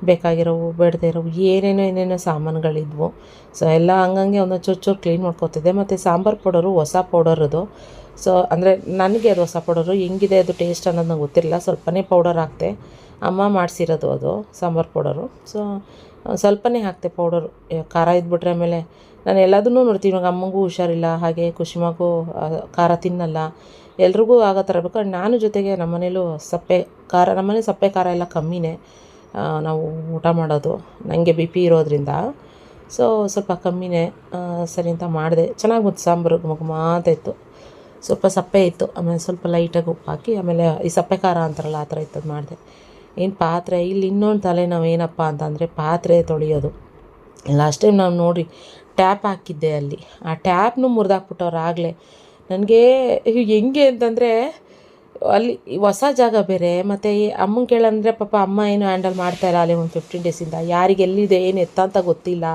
ಬೇಕಾಗಿರೋವು ಬೇಡದೇ ಇರೋವು ಏನೇನೋ ಸಾಮಾನುಗಳಿದ್ವು. ಸೊ ಎಲ್ಲ ಹಂಗಂಗೆ ಒಂದೊಂದು ಚೂರು ಕ್ಲೀನ್ ಮಾಡ್ಕೊತಿದ್ದೆ. ಮತ್ತು ಸಾಂಬಾರು ಪೌಡರು ಹೊಸ ಪೌಡರದು. ಸೊ ಅಂದರೆ ನನಗೆ ಅದು ಹೊಸ ಪೌಡರು ಹೆಂಗಿದೆ ಅದು ಟೇಸ್ಟ್ ಅನ್ನೋದು ನಂಗೆ ಗೊತ್ತಿರಲಿಲ್ಲ. ಸ್ವಲ್ಪನೇ ಪೌಡರ್ ಹಾಕ್ತೆ, ಅಮ್ಮ ಮಾಡಿಸಿರೋದು ಅದು ಸಾಂಬಾರು ಪೌಡರು. ಸೊ ಸ್ವಲ್ಪನೇ ಹಾಕ್ತೆ ಪೌಡರು. ಖಾರ ಇದ್ಬಿಟ್ರೆ ಆಮೇಲೆ ನಾನು ಎಲ್ಲದನ್ನೂ ನೋಡ್ತೀನಿ. ಇವಾಗ ಅಮ್ಮಂಗೂ ಹುಷಾರಿಲ್ಲ, ಹಾಗೆ ಖುಷಿಮಾಗೂ ಖಾರ ತಿನ್ನಲ್ಲ, ಎಲ್ರಿಗೂ ಆಗೋ ಥರ ಬೇಕು. ನಾನು ಜೊತೆಗೆ ನಮ್ಮನೇಲೂ ಸಪ್ಪೆ ಖಾರ, ನಮ್ಮನೆ ಸಪ್ಪೆ ಖಾರ ಎಲ್ಲ ಕಮ್ಮಿನೇ ನಾವು ಊಟ ಮಾಡೋದು, ನನಗೆ ಬಿ ಪಿ ಇರೋದ್ರಿಂದ. ಸೊ ಸ್ವಲ್ಪ ಕಮ್ಮಿನೇ. ಸರಿ ಅಂತ ಮಾಡಿದೆ. ಚೆನ್ನಾಗಿ ಬಂತು ಸಾಂಬಾರು, ಘಮ ಅಂತ ಇತ್ತು. ಸ್ವಲ್ಪ ಸಪ್ಪೆ ಇತ್ತು, ಆಮೇಲೆ ಸ್ವಲ್ಪ ಲೈಟಾಗಿ ಉಪ್ಪು ಹಾಕಿ, ಆಮೇಲೆ ಈ ಸಪ್ಪೆ ಖಾರ ಅಂತಾರಲ್ಲ ಆ ಥರ ಇತ್ತದು ಮಾಡಿದೆ. ಏನು ಪಾತ್ರೆ ಇಲ್ಲಿ ಇನ್ನೊಂದು ತಲೆನೋವು ಏನಪ್ಪ ಅಂತಂದರೆ ಪಾತ್ರೆ ತೊಳೆಯೋದು. ಲಾಸ್ಟ್ ಟೈಮ್ ನಾವು ನೋಡಿ ಟ್ಯಾಪ್ ಹಾಕಿದ್ದೆ ಅಲ್ಲಿ, ಆ ಟ್ಯಾಪ್ನು ಮುರಿದಾಕ್ಬಿಟ್ಟವ್ರು ಆಗಲೇ. ನನಗೆ ಹೆಂಗೆ ಅಂತಂದರೆ ಅಲ್ಲಿ ಹೊಸ ಜಾಗ ಬೇರೆ, ಮತ್ತು ಅಮ್ಮಂಗೆ ಕೇಳಂದರೆ ಪಾಪ ಅಮ್ಮ ಏನು ಹ್ಯಾಂಡಲ್ ಮಾಡ್ತಾಯಿಲ್ಲ ಅಲ್ಲಿ ಒಂದು 15 ಡೇಸಿಂದ. ಯಾರಿಗೆ ಎಲ್ಲಿದೆ ಏನು ಎತ್ತ ಅಂತ ಗೊತ್ತಿಲ್ಲ,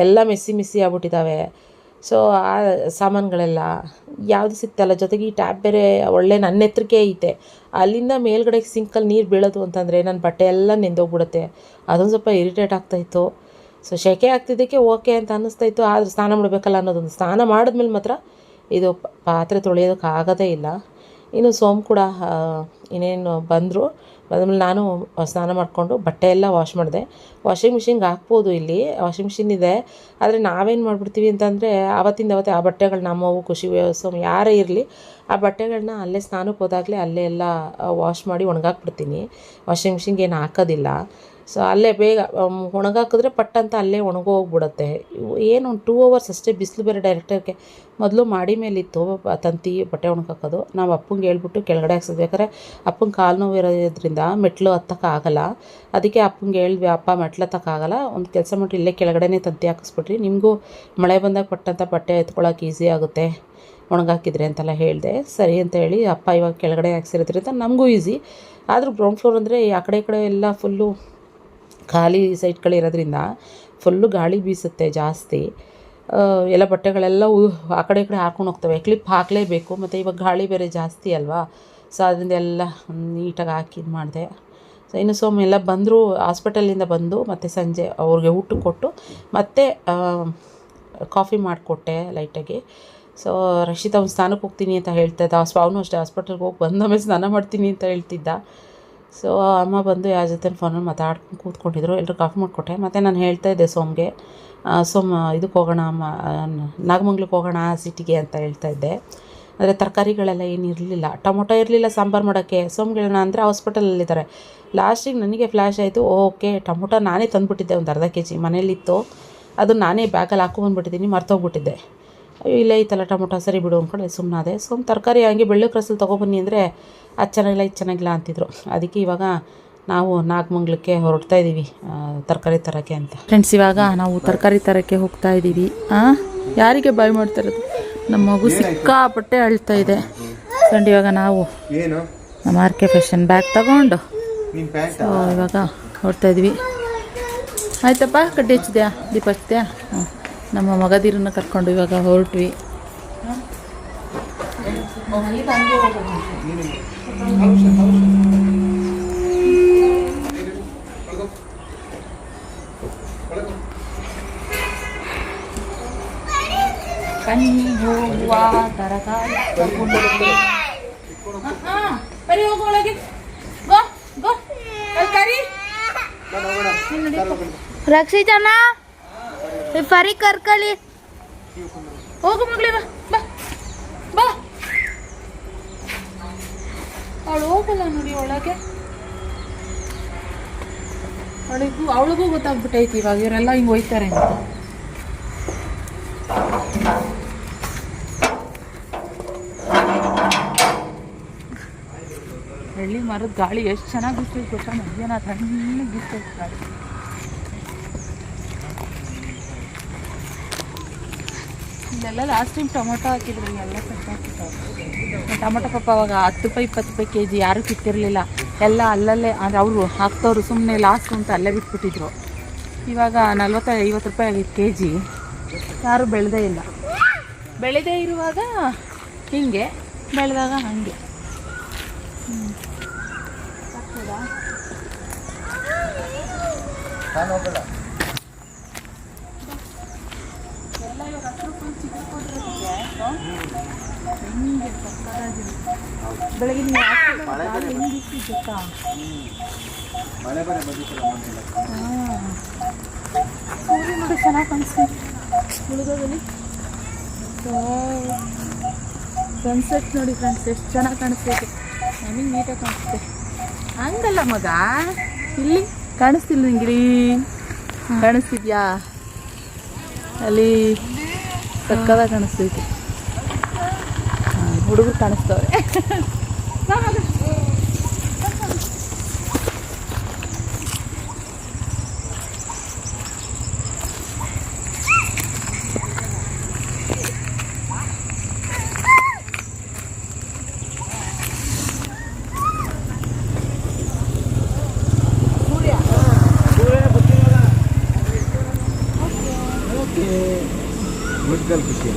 ಎಲ್ಲ ಮೆಸ್ಸಿ ಆಗ್ಬಿಟ್ಟಿದ್ದಾವೆ. ಸೊ ಆ ಸಾಮಾನುಗಳೆಲ್ಲ ಯಾವುದು ಸಿಗ್ತಾಯಿಲ್ಲ. ಜೊತೆಗೆ ಈ ಟ್ಯಾಪ್ ಬೇರೆ ಒಳ್ಳೆ ನನ್ನ ಎತ್ತರಕ್ಕೆ ಐತೆ, ಅಲ್ಲಿಂದ ಮೇಲ್ಗಡೆ ಸಿಂಕಲ್ಲಿ ನೀರು ಬೀಳೋದು ಅಂತಂದರೆ ನನ್ನ ಬಟ್ಟೆ ಎಲ್ಲ ನೆಂದೋಗ್ಬಿಡುತ್ತೆ. ಅದೊಂದು ಸ್ವಲ್ಪ ಇರಿಟೇಟ್ ಆಗ್ತಾಯಿತ್ತು. ಸೊ ಸೆಕೆ ಆಗ್ತಿದ್ದಕ್ಕೆ ಓಕೆ ಅಂತ ಅನ್ನಿಸ್ತಾಯಿತ್ತು, ಆದರೆ ಸ್ನಾನ ಮಾಡಬೇಕಲ್ಲ ಅನ್ನೋದೊಂದು. ಸ್ನಾನ ಮಾಡಿದ್ಮೇಲೆ ಮಾತ್ರ ಇದು ಪಾತ್ರೆ ತೊಳೆಯೋದಕ್ಕೆ ಆಗೋದೇ ಇಲ್ಲ. ಇನ್ನು ಸೋಮ್ ಕೂಡ ಇನ್ನೇನು ಬಂದಮೇಲೆ ನಾನು ಸ್ನಾನ ಮಾಡಿಕೊಂಡು ಬಟ್ಟೆ ಎಲ್ಲ ವಾಶ್ ಮಾಡಿದೆ. ವಾಷಿಂಗ್ ಮಿಷಿನ್ಗೆ ಹಾಕ್ಬೋದು, ಇಲ್ಲಿ ವಾಷಿಂಗ್ ಮಿಷಿನ್ ಇದೆ. ಆದರೆ ನಾವೇನು ಮಾಡಿಬಿಡ್ತೀವಿ ಅಂತಂದರೆ ಆವತ್ತಿಂದ ಆ ಬಟ್ಟೆಗಳನ್ನ ನಮ್ಮವು ಖುಷಿ ಸೋಮ್ ಯಾರೇ ಇರಲಿ ಆ ಬಟ್ಟೆಗಳನ್ನ ಅಲ್ಲೇ ಸ್ನಾನಕ್ಕೆ ಹೋದಾಗಲೇ ಅಲ್ಲೇ ಎಲ್ಲ ವಾಶ್ ಮಾಡಿ ಒಣಗಾಕ್ಬಿಡ್ತೀನಿ. ವಾಷಿಂಗ್ ಮಿಷಿನ್ಗೆ ಏನು ಹಾಕೋದಿಲ್ಲ. ಸೊ ಅಲ್ಲೇ ಬೇಗ ಒಣಗಾಕಿದ್ರೆ ಪಟ್ಟಂತ ಅಲ್ಲೇ ಒಣಗೋಗ್ಬಿಡುತ್ತೆ. ಏನು ಒಂದು 2 hours ಅಷ್ಟೇ. ಬಿಸಿಲು ಬೇರೆ ಡೈರೆಕ್ಟಾಗಿ ಮೊದಲು ಮಾಡಿ ಮೇಲಿತ್ತು ತಂತಿ ಬಟ್ಟೆ ಒಣಗಾಕೋದು. ನಾವು ಅಪ್ಪಂಗೆ ಹೇಳ್ಬಿಟ್ಟು ಕೆಳಗಡೆ ಹಾಕ್ಸಿದ್ವಿ. ಯಾಕಂದರೆ ಅಪ್ಪಂಗೆ ಕಾಲು ನೋವು ಇರೋದ್ರಿಂದ ಮೆಟ್ಲು ಹತ್ತಕ್ಕಾಗಲ್ಲ. ಅದಕ್ಕೆ ಅಪ್ಪಂಗೆ ಹೇಳಿದ್ವಿ, ಅಪ್ಪ ಮೆಟ್ಲು ಹತ್ತಕ್ಕಾಗಲ್ಲ, ಒಂದು ಕೆಲಸ ಮಾಡಿ ಇಲ್ಲೇ ಕೆಳಗಡೆನೇ ತಂತಿ ಹಾಕಿಸ್ಬಿಟ್ರಿ, ನಿಮಗೂ ಮಳೆ ಬಂದಾಗ ಪಟ್ಟಂತ ಬಟ್ಟೆ ಎತ್ಕೊಳ್ಳೋಕೆ ಈಸಿ ಆಗುತ್ತೆ ಒಣಗಾಕಿದ್ರೆ ಅಂತೆಲ್ಲ ಹೇಳಿದೆ. ಸರಿ ಅಂತ ಹೇಳಿ ಅಪ್ಪ ಇವಾಗ ಕೆಳಗಡೆ ಹಾಕ್ಸಿರೋದ್ರಿಂದ ನಮಗೂ ಈಸಿ. ಆದರೂ ಗ್ರೌಂಡ್ ಫ್ಲೋರ್ ಅಂದರೆ ಆ ಕಡೆ ಎಲ್ಲ ಫುಲ್ಲು ಖಾಲಿ ಸೈಟ್ಗಳಿರೋದ್ರಿಂದ ಫುಲ್ಲು ಗಾಳಿ ಬೀಸುತ್ತೆ ಜಾಸ್ತಿ. ಎಲ್ಲ ಬಟ್ಟೆಗಳೆಲ್ಲ ಆ ಕಡೆ ಈ ಕಡೆ ಹಾಕ್ಕೊಂಡು ಹೋಗ್ತವೆ. ಕ್ಲಿಪ್ ಹಾಕಲೇಬೇಕು, ಮತ್ತು ಇವಾಗ ಗಾಳಿ ಬೇರೆ ಜಾಸ್ತಿ ಅಲ್ವಾ. ಸೊ ಅದರಿಂದ ಎಲ್ಲ ನೀಟಾಗಿ ಹಾಕಿ ಇದು ಮಾಡಿದೆ. ಸೊ ಇನ್ನು ಸೋಮ್ ಎಲ್ಲ ಬಂದರು ಹಾಸ್ಪಿಟಲಿಂದ ಬಂದು, ಮತ್ತು ಸಂಜೆ ಅವ್ರಿಗೆ ಊಟಕ್ಕೆ ಕೊಟ್ಟು ಮತ್ತೆ ಕಾಫಿ ಮಾಡಿಕೊಟ್ಟೆ ಲೈಟಾಗಿ. ಸೊ ರಕ್ಷಿತಾ ಒಂದು ಸ್ನಾನಕ್ಕೆ ಹೋಗ್ತೀನಿ ಅಂತ ಹೇಳ್ತಾಯಿದ್ದ. ಅವನು ಅಷ್ಟೇ ಹಾಸ್ಪಿಟಲ್ಗೆ ಹೋಗಿ ಬಂದ ಸ್ನಾನ ಮಾಡ್ತೀನಿ ಅಂತ ಹೇಳ್ತಿದ್ದ. ಸೊ ಅಮ್ಮ ಬಂದು ಯಾರ ಜೊತೆ ಫೋನಲ್ಲಿ ಮಾತಾಡ್ಕೊಂಡು ಕೂತ್ಕೊಂಡಿದ್ರು. ಎಲ್ಲರೂ ಕಾಫಿ ಮಾಡಿಕೊಟ್ಟೆ. ಮತ್ತು ನಾನು ಹೇಳ್ತಾಯಿದ್ದೆ ಸೋಮ್ಗೆ, ಇದಕ್ಕೆ ಹೋಗೋಣ ಅಮ್ಮ, ನಾಗಮಂಗ್ಲಕ್ಕೆ ಹೋಗೋಣ ಸಿಟಿಗೆ ಅಂತ ಹೇಳ್ತಾಯಿದ್ದೆ. ಆದರೆ ತರಕಾರಿಗಳೆಲ್ಲ ಏನು ಇರಲಿಲ್ಲ, ಟೊಮೊಟೊ ಇರಲಿಲ್ಲ ಸಾಂಬಾರು ಮಾಡೋಕ್ಕೆ. ಸೋಮ್ಗೆ ಹೇಳೋಣ ಅಂದರೆ ಹಾಸ್ಪಿಟಲಲ್ಲಿದ್ದಾರೆ. ಲಾಸ್ಟಿಗೆ ನನಗೆ ಫ್ಲ್ಯಾಶ್ ಆಯಿತು, ಓಕೆ ಟೊಮೊಟೊ ನಾನೇ ತಂದುಬಿಟ್ಟಿದ್ದೆ, ಒಂದು ಅರ್ಧ kg ಮನೇಲಿತ್ತು. ಅದು ನಾನೇ ಬ್ಯಾಗಲ್ಲಿ ಹಾಕೊಂಡ್ಬಂದ್ಬಿಟ್ಟಿದ್ದೀನಿ, ಮರ್ತೋಗ್ಬಿಟ್ಟಿದ್ದೆ. ಇಲ್ಲೇ ಐತಲ್ಲ ಟೊಮೊಟೊ, ಸರಿ ಬಿಡು ಅಂದ್ಕೊಂಡು ಸುಮ್ಮನಾದೆ. ಸೋಮ್ ತರಕಾರಿ ಹಂಗೆ ಬೆಳ್ಳಕ್ಕೆ ರಸಲ್ಲಿ ತೊಗೊಬನ್ನಿ ಅಂದರೆ ಅದು ಚೆನ್ನಾಗಿಲ್ಲ ಇದು ಚೆನ್ನಾಗಿಲ್ಲ ಅಂತಿದ್ರು. ಅದಕ್ಕೆ ಇವಾಗ ನಾವು ನಾಗಮಂಗ್ಲಕ್ಕೆ ಹೊರಡ್ತಾ ಇದ್ದೀವಿ ತರಕಾರಿ ತರೋಕ್ಕೆ ಅಂತ. ಫ್ರೆಂಡ್ಸ್, ಇವಾಗ ನಾವು ತರಕಾರಿ ತರೋಕ್ಕೆ ಹೋಗ್ತಾ ಇದ್ದೀವಿ. ಯಾರಿಗೆ ಬಾಯ್ ಮಾಡ್ತಾ ಇರೋದು? ನಮ್ಮ ಮಗು ಸಿಕ್ಕಾಪಟ್ಟೆ ಅಳ್ತಾ ಇದೆ. ಕಂಡು ಇವಾಗ ನಾವು ನಮ್ಮ RK ಫ್ಯಾಷನ್ ಬ್ಯಾಗ್ ತಗೊಂಡು ಇವಾಗ ಹೊರಡ್ತಾ ಇದ್ವಿ. ಆಯ್ತಪ್ಪ, ಕಡ್ಡಿ ಹಚ್ಚಿದ್ಯಾ, ದೀಪ ಹಚ್ಚಿದ್ಯಾ? ನಮ್ಮ ಮಗದಿರನ್ನ ಕರ್ಕೊಂಡು ಇವಾಗ ಹೊರಟ್ವಿ. ಕಣ್ಣಿ ಹೋಗುವ ತರಕಾರಿ ಬರೀ ಹೋಗು ಒಳಗೆ. ರಕ್ಷಿತನ ಫರಿ ಕರ್ಕಳಿ ಹೋಗು ಮಗಳೇ, ಬಾ ಬಾ. ಅವಳು ಹೋಗಲ್ಲ ನೋಡಿ ಒಳಗೆ. ಅವಳಿಗೂ ಗೊತ್ತಾಗ್ಬಿಟ್ಟೈತಿ ಇವಾಗ ಇವರೆಲ್ಲ ಹಿಂಗೆ ಹೋಯ್ತಾರೆ ಅಂತ. ಹಳ್ಳಿ ಮರದ ಗಾಳಿ ಎಷ್ಟು ಚೆನ್ನಾಗಿ ಬಿಸ್ತೈತೆ ಗೊತ್ತಾ, ಮಧ್ಯಾಹ್ನ ತಣ್ಣಗೆ ಬಿಸ್ತೈತೆ ಗಾಳಿ. ಇಲ್ಲೆಲ್ಲ ಲಾಸ್ಟ್ ಟೈಮ್ ಟೊಮೊಟೊ ಹಾಕಿದ್ರು, ಎಲ್ಲ ಕಟ್ಟಾಕಿತ್ತು. ಟೊಮೊಟೊ ಪಾಪ ಅವಾಗ 10 ರೂಪಾಯಿ 20 ರೂಪಾಯಿ kg, ಯಾರೂ ಕಿತ್ತಿರಲಿಲ್ಲ. ಎಲ್ಲ ಅಲ್ಲಲ್ಲೇ ಅಂದರೆ ಅವರು ಹಾಕ್ತವ್ರು ಸುಮ್ಮನೆ ಲಾಸ್ಟ್ ಅಂತ ಅಲ್ಲೇ ಬಿಟ್ಬಿಟ್ಟಿದ್ರು. ಇವಾಗ 40-50 ರೂಪಾಯಿ ಆಗಿತ್ತು kg. ಯಾರೂ ಬೆಳೆದೇ ಇಲ್ಲ. ಬೆಳೆದೇ ಇರುವಾಗ ಹೀಗೆ, ಬೆಳೆದಾಗ ಹಾಗೆ. ಎಲ್ಲ ಇವಾಗ ಹಸಿರು ಫುಲ್ ಚಿಗುರ್ಕೊಂಡಿರೋದಕ್ಕೆ ಹೆಂಗೆ ಸಕ್ಕತ್ತಾಗಿದೆ. ಬೆಳಗ್ಗೆ ನೀವು ಹೆಂಗಿತ್ತು ಗೊತ್ತಾ? ಸೂರ್ಯ ನೋಡಿ ಚೆನ್ನಾಗಿ ಕಾಣಿಸ್ತೈತೆ ಮುಳುಗೋದಲ್ಲಿ. ಸನ್ಸೆಟ್ ನೋಡಿ ಫ್ರೆಂಡ್ಸ್ ಎಷ್ಟು ಚೆನ್ನಾಗಿ ಕಾಣಿಸ್ತೈತೆ. ನಮಗೆ ನೀಟಾಗಿ ಕಾಣಿಸುತ್ತೆ. ಹಂಗಲ್ಲ ಮಗ, ಇಲ್ಲಿ ಕಾಣಿಸ್ತಿಲ್ಲ ನಿಂಗಿರಿ? ಕಾಣಿಸ್ತಿದ್ಯಾ? ಅಲ್ಲಿ ಸಕ್ಕದಾಗಿ ಕಾಣಿಸ್ತೈತೆ. ಹುಡುಗರು ಕಾಣಿಸ್ತವ್ರೆ. ಖುಷಿ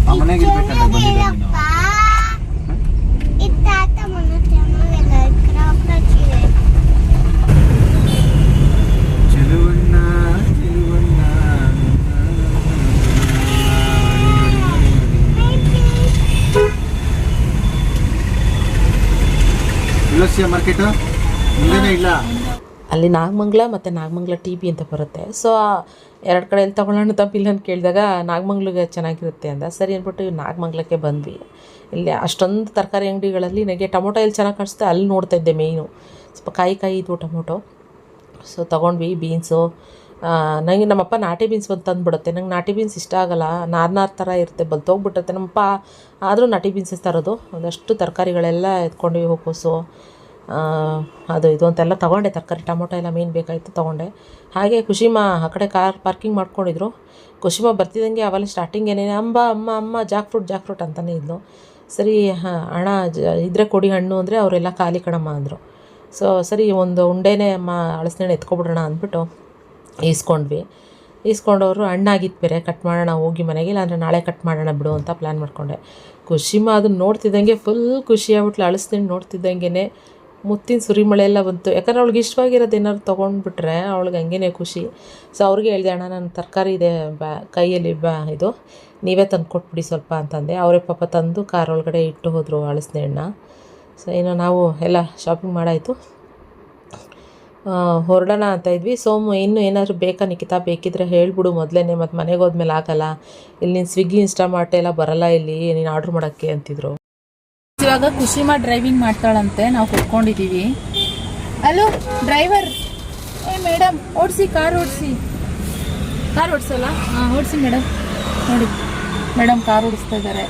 ಆ ಮನೆಗೆ ಇರ್ಬೇಕಂತ ಬಂದಿದ್ದೆ ನೀನು. ಚೆಲುವಣ್ಣ ಚೆಲುವಣ್ಣ ತುಳಸಿಯ ಮಾರ್ಕೆಟು ಮುಂದೆನೇ ಇಲ್ಲ. ಅಲ್ಲಿ ನಾಗಮಂಗಲ ಮತ್ತು ನಾಗಮಂಗಲ ಟಿ ಬಿ ಅಂತ ಬರುತ್ತೆ. ಸೊ ಎರಡು ಕಡೆ ಎಲ್ಲಿ ತೊಗೊಳ್ಳೋಣ ತಪ್ಪಿಲ್ಲ ಅಂತ ಕೇಳಿದಾಗ ನಾಗಮಂಗ್ಲಿಗೆ ಚೆನ್ನಾಗಿರುತ್ತೆ ಅಂದ. ಸರಿ ಅಂದ್ಬಿಟ್ಟು ನಾಗಮಂಗ್ಲಕ್ಕೆ ಬಂದ್ವಿ. ಇಲ್ಲಿ ಅಷ್ಟೊಂದು ತರಕಾರಿ ಅಂಗಡಿಗಳಲ್ಲಿ ನನಗೆ ಟೊಮೊಟೊ ಎಲ್ಲಿ ಚೆನ್ನಾಗಿ ಕಾಣಿಸುತ್ತೆ ಅಲ್ಲಿ ನೋಡ್ತಾ ಇದ್ದೆ ಮೇಯ್ನು. ಸ್ವಲ್ಪ ಕಾಯಿ ಇದ್ವು ಟೊಮೊಟೊ. ಸೊ ತೊಗೊಂಡ್ವಿ. ಬೀನ್ಸು ನನಗೆ ನಮ್ಮಪ್ಪ ನಾಟಿ ಬೀನ್ಸ್ ಬಂದು ತಂದುಬಿಡುತ್ತೆ. ನಂಗೆ ನಾಟಿ ಬೀನ್ಸ್ ಇಷ್ಟ ಆಗೋಲ್ಲ, ನಾರು ಥರ ಇರುತ್ತೆ, ಬಲ್ತೋಗ್ಬಿಟ್ಟತ್ತೆ. ನಮ್ಮಪ್ಪ ಆದರೂ ನಾಟಿ ಬೀನ್ಸ್ ತರೋದು. ಒಂದಷ್ಟು ತರಕಾರಿಗಳೆಲ್ಲ ಎತ್ಕೊಂಡ್ವಿ. ಹೂಕೋಸು ಅದು ಇದು ಅಂತೆಲ್ಲ ತೊಗೊಂಡೆ. ತರಕಾರಿ ಟೊಮೊಟೊ ಎಲ್ಲ ಮೇನ್ ಬೇಕಾಯಿತು ತೊಗೊಂಡೆ. ಹಾಗೆ ಖುಷಿಮಾ ಆ ಕಡೆ ಕಾರ್ ಪಾರ್ಕಿಂಗ್ ಮಾಡ್ಕೊಂಡಿದ್ರು. ಖುಷಿಮಾ ಬರ್ತಿದ್ದಂಗೆ ಅವೆಲ್ಲ ಸ್ಟಾರ್ಟಿಂಗ್ ಏನೇನು ಅಮ್ಮ ಜಾಕ್ ಫ್ರೂಟ್ ಅಂತಲೇ ಇದ್ಲು. ಸರಿ ಹಣ ಇದ್ರೆ ಕೊಡಿ ಹಣ್ಣು ಅಂದರೆ ಅವರೆಲ್ಲ ಖಾಲಿ ಕಣಮ್ಮ ಅಂದರು. ಸೊ ಸರಿ ಒಂದು ಉಂಡೆನೇ ಅಮ್ಮ ಹಳಸಿನ ಎತ್ಕೊಬಿಡೋಣ ಅಂದ್ಬಿಟ್ಟು ಈಸ್ಕೊಂಡವರು ಹಣ್ಣಾಗಿತ್ತು ಬೇರೆ. ಕಟ್ ಮಾಡೋಣ ಹೋಗಿ ಮನೆಗೆ, ಇಲ್ಲಾಂದರೆ ನಾಳೆ ಕಟ್ ಮಾಡೋಣ ಬಿಡು ಅಂತ ಪ್ಲ್ಯಾನ್ ಮಾಡಿಕೊಂಡೆ. ಖುಷಿಮಾ ಅದನ್ನು ನೋಡ್ತಿದ್ದಂಗೆ ಫುಲ್ ಖುಷಿಯಾಗ್ಬಿಟ್ಲು. ಹಳಸಿನ ನೋಡ್ತಿದ್ದಂಗೆ ಮುತ್ತಿನ ಸುರಿಮಳೆ ಎಲ್ಲ ಬಂತು. ಯಾಕಂದ್ರೆ ಅವ್ಳಿಗೆ ಇಷ್ಟವಾಗಿರೋದು ಏನಾದ್ರು ತೊಗೊಂಡ್ಬಿಟ್ರೆ ಅವಳಿಗೆ ಹಂಗೇ ಖುಷಿ. ಸೊ ಅವ್ರಿಗೆ ಹೇಳಿದೆ, ಅಣ್ಣ ನನ್ನ ತರಕಾರಿ ಇದೆ ಕೈಯಲ್ಲಿ ಇದು ನೀವೇ ತಂದು ಕೊಟ್ಬಿಡಿ ಸ್ವಲ್ಪ ಅಂತಂದೆ. ಅವರೇ ಪಾಪ ತಂದು ಕಾರ್ ಒಳಗಡೆ ಇಟ್ಟು ಹೋದರು ಹಳಸಿನ ಹಣ್ಣು. ಸೊ ಏನೋ ನಾವು ಎಲ್ಲ ಶಾಪಿಂಗ್ ಮಾಡಾಯಿತು, ಹೊರಡೋಣ ಅಂತ ಇದ್ವಿ. ಸೋಮು ಇನ್ನೂ ಏನಾದರೂ ಬೇಕಾ ನಿಖಿತಾ, ಬೇಕಿದ್ರೆ ಹೇಳ್ಬಿಡು ಮೊದಲೇ, ಮತ್ತು ಮನೆಗೆ ಹೋದ್ಮೇಲೆ ಆಗಲ್ಲ, ಇಲ್ಲಿ ನೀನು ಸ್ವಿಗ್ಗಿ ಇನ್ಸ್ಟಾಮಾರ್ಟ್ ಎಲ್ಲ ಬರಲ್ಲ ಇಲ್ಲಿ ನೀನು ಆರ್ಡ್ರ್ ಮಾಡೋಕ್ಕೆ ಅಂತಿದ್ರು. ಇವಾಗ ಖುಷಿಮಾ ಡ್ರೈವಿಂಗ್ ಮಾಡ್ತಾಳಂತೆ, ನಾವು ಕುತ್ಕೊಂಡಿದ್ದೀವಿ. ಹಲೋ ಡ್ರೈವರ್, ಮೇಡಮ್ ಓಡಿಸಿ, ಕಾರ್ ಓಡಿಸಲ್ಲ? ಹಾಂ ಓಡಿಸಿ ಮೇಡಮ್. ನೋಡಿ ಮೇಡಮ್ ಕಾರ್ ಓಡಿಸ್ತಾ ಇದ್ದಾರೆ.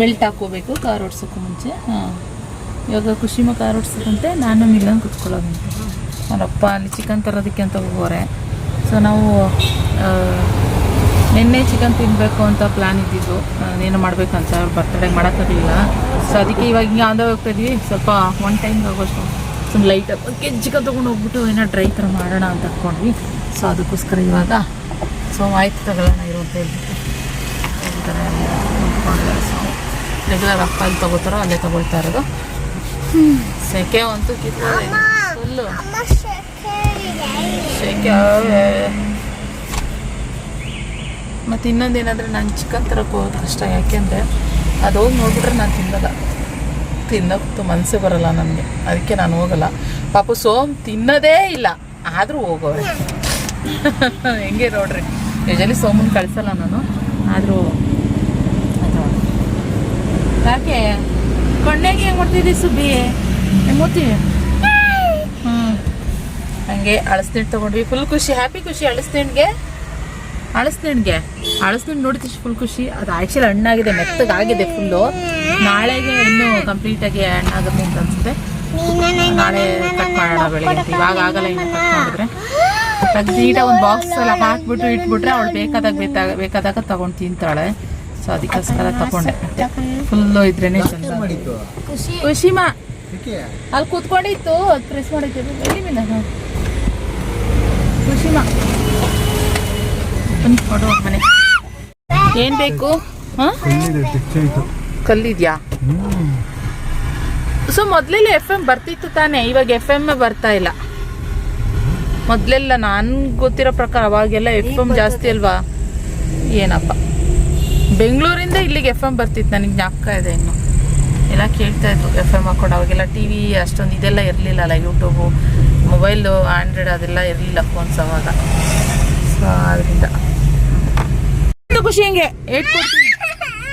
ಬೆಲ್ಟ್ ಹಾಕೋಬೇಕು ಕಾರ್ ಓಡಿಸೋಕ್ಕೂ ಮುಂಚೆ. ಹಾಂ ಇವಾಗ ಖುಷಿಮಾ ಕಾರ್ ಓಡಿಸೋದಂತೆ, ನಾನು ಮಿಲ್ಲಂಗೆ ಕುತ್ಕೊಳ್ಳೋದಂತೆ. ಅವರಪ್ಪ ಅಲ್ಲಿ ಚಿಕನ್ ತರೋದಕ್ಕೆ ಅಂತ ಹೋಗೋರೆ. ಸೊ ನಾವು ನಿನ್ನೆ ಚಿಕನ್ ತಿನ್ನಬೇಕು ಅಂತ ಪ್ಲ್ಯಾನ್ ಇದ್ದಿದ್ದು, ಏನು ಮಾಡಬೇಕಂತ ಅವ್ರ ಬರ್ತಡೇಗೆ ಮಾಡೋಕ್ಕಾಗಲಿಲ್ಲ. ಸೊ ಅದಕ್ಕೆ ಇವಾಗ ಹಿಂಗೆ ಆಂದ ಹೋಗ್ತಾಯಿದ್ವಿ. ಸ್ವಲ್ಪ ಒನ್ ಟೈಮ್ಗೆ ಆಗೋಷ್ಟು ಸುಮ್ಮನೆ ಲೈಟ್ ಚಿಕನ್ ತೊಗೊಂಡು ಹೋಗ್ಬಿಟ್ಟು ಏನೋ ಡ್ರೈ ಥರ ಮಾಡೋಣ ಅಂತ ಅಂದ್ಕೊಂಡ್ವಿ. ಸೊ ಅದಕ್ಕೋಸ್ಕರ ಇವಾಗ ಆಯ್ತು ತಗೊಳ್ಳೋಣ ಇರೋ ಅಂತ ಹೇಳ್ಬಿಟ್ಟು ಹೇಳ್ತಾರೆ. ಅಂದ್ಕೊಂಡಿದ್ದಾರೆ. ಸೊ ರೆಗ್ಯುಲರ್ ಅಪ್ಪ ಅಲ್ಲಿ ತೊಗೋತಾರೋ ಅಲ್ಲೇ ತೊಗೊಳ್ತಾ ಇರೋದು. ಸೆಕೆ ಅಂತೂ ಕಿತ್ತೋದೆ ಫುಲ್ಲು. ಸೆಕೆ. ಮತ್ತು ಇನ್ನೊಂದೇನಾದರೆ ನಾನು ಚಿಕನ್ ತರಕ್ಕೆ ಹೋಗೋದು ಕಷ್ಟ. ಯಾಕೆಂದರೆ ಅದು ಹೋಗಿ ನೋಡ್ಬಿಟ್ರೆ ನಾನು ತಿನ್ನೋಕ್ಕೂ ಮನಸ್ಸೇ ಬರೋಲ್ಲ ನನಗೆ. ಅದಕ್ಕೆ ನಾನು ಹೋಗಲ್ಲ. ಪಾಪ ಸೋಮ್ ತಿನ್ನೋದೇ ಇಲ್ಲ, ಆದರೂ ಹೋಗೋರೆ. ಹೆಂಗೆ ನೋಡ್ರಿ, ಯೂಶಲಿ ಸೋಮನ್ ಕಳಿಸಲ್ಲ ನಾನು, ಆದರೂ ಅದು ಯಾಕೆ ಕೊಂಡೆಗೆ ಹೆಂಗೆ ಮಾಡ್ತಿದ್ದಿ ಸುಬ್ಬಿ, ಹೆಂಗೋತೀವಿ. ಹಂಗೆ ಹಳಸಿನ ತೊಗೊಂಡ್ವಿ. ಫುಲ್ ಖುಷಿ, ಹ್ಯಾಪಿ ಖುಷಿ. ಹಳಸಿನ ನೋಡಿದ ಫುಲ್ ಖುಷಿ. ಅದು ಆ್ಯಕ್ಚುಲಿ ಹಣ್ಣಾಗಿದೆ, ಮೆತ್ತಗಾಗಿದೆ ಫುಲ್ಲು. ನಾಳೆಗೆ ಇನ್ನೂ ಕಂಪ್ಲೀಟಾಗಿ ಹಣ್ಣಾಗುತ್ತೆ ಅಂತ ಅನಿಸುತ್ತೆ. ನಾಳೆ ಕಟ್ ಮಾಡೋಣ ಬೆಳಿಗ್ಗೆ. ಇವಾಗ ಆಗಲ್ಲ, ಇನ್ನು ಕಟ್ ಮಾಡಿದ್ರೆ ನೀಟಾಗಿ ಒಂದು ಬಾಕ್ಸ್ ಎಲ್ಲ ಹಾಕ್ಬಿಟ್ಟು ಇಟ್ಬಿಟ್ರೆ ಅವಳು ಬೇಕಾದಾಗ ತಗೊಂಡು ತಿಂತಾಳೆ. ಸೊ ಅದಕ್ಕೋಸ್ಕರ ತಗೊಂಡೆ. ಫುಲ್ಲು ಇದ್ರೇನೆ ಚಂದ. ಖುಷಿಮಾ ಅಲ್ಲಿ ಕೂತ್ಕೊಂಡಿತ್ತು, ಅದು ಪ್ರೆಸ್ ಮಾಡಿದ್ದು ಎಲ್ಲಿ ಮೀನ. ಖುಷಿಮಾ ಬನ್ನಿ ಹೊರಡು ಮನೆ. ಏನು ಬೇಕು? ಹಾಂ ಕಲ್ಲಿದ್ಯಾ? ಸೊ ಮೊದಲೆಲ್ಲ ಎಫ್ ಎಮ್ ಬರ್ತಿತ್ತು ತಾನೇ, ಇವಾಗ ಎಫ್ ಎಮ್ ಬರ್ತಾ ಇಲ್ಲ. ಮೊದಲೆಲ್ಲ ನನ್ಗೆ ಗೊತ್ತಿರೋ ಪ್ರಕಾರ ಅವಾಗೆಲ್ಲ ಎಫ್ ಎಮ್ ಜಾಸ್ತಿ ಅಲ್ವಾ ಏನಪ್ಪ. ಬೆಂಗಳೂರಿಂದ ಇಲ್ಲಿಗೆ ಎಫ್ ಎಮ್ ಬರ್ತಿತ್ತು, ನನಗೆ ಜ್ಞಾಪಕ ಇದೆ. ಇನ್ನು ಎಲ್ಲ ಕೇಳ್ತಾ ಇತ್ತು ಎಫ್ ಎಮ್ ಹಾಕೊಂಡು. ಅವಾಗೆಲ್ಲ ಟಿ ವಿ ಅಷ್ಟೊಂದು ಇದೆಲ್ಲ ಇರಲಿಲ್ಲಲ್ಲ, ಯೂಟ್ಯೂಬು, ಮೊಬೈಲು, ಆ್ಯಂಡ್ರಾಯ್ಡ್ ಅದೆಲ್ಲ ಇರಲಿಲ್ಲ ಫೋನ್ಸ್ ಅವಾಗ. ಸೊ ಅದರಿಂದ ಖುಷಿ ಹಂಗೆ ಏಟ್ ಕೊಡ್ತೀನಿ.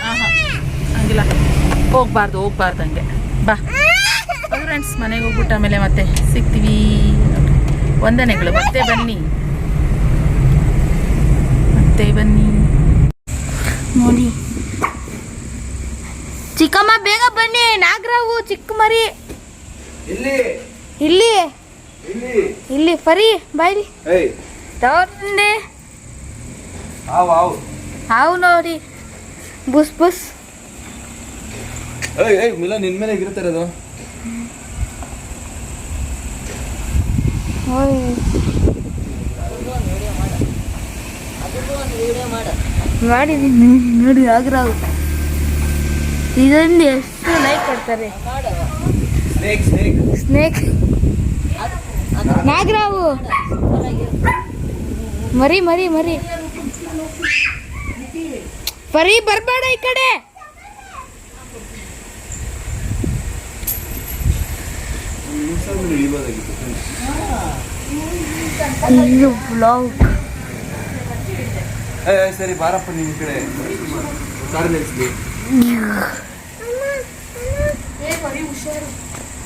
ಹಾಂ ಹಂಗಿಲ್ಲ, ಹೋಗ್ಬಾರ್ದು ಹಂಗೆ. ಬಾ ಫ್ರೆಂಡ್ಸ್, ಮನೆಗೆ ಹೋಗ್ಬಿಟ್ಟು ಆಮೇಲೆ ಮತ್ತೆ ಸಿಗ್ತೀವಿ. ವಂದನೆಗಳು. ಮತ್ತೆ ಬನ್ನಿ ನೋಡಿ ಚಿಕ್ಕಮ್ಮ, ಬೇಗ ಬನ್ನಿ. ನಾಗರಾವು ಚಿಕ್ಕ ಮರಿ ಇಲ್ಲಿ ಫರಿ ಬಾಯ್ರಿ ತಗೊಂಡೆ. ಹಾವು ನೋಡಿ, ಬುಸ್ ಮಿಲನ್ ನಿನ್ ಮೇಲೆ ಇರ್ತಾರೆ ಅದು. ಮಾಡಿದೀನಿ ನೋಡಿ. ನಾಗರಾವು ಇದೊಂದು ಎಷ್ಟು ಲೈಕ್ ಕೊಡ್ತಾರೆ. ಸ್ನೇಕ್ ನಾಗರಾವು ಮರಿ ಪರಿ ಬರ್ಬೇಡ ಈ ಕಡೆ. ಇದು ಬ್ಲಾಗ್. ಸರಿ ಬಾರಪ್ಪ, ನಿಮ್ ಕಡೆ ಕಾರ್ ನಿಲ್ಸ್ಲಿ.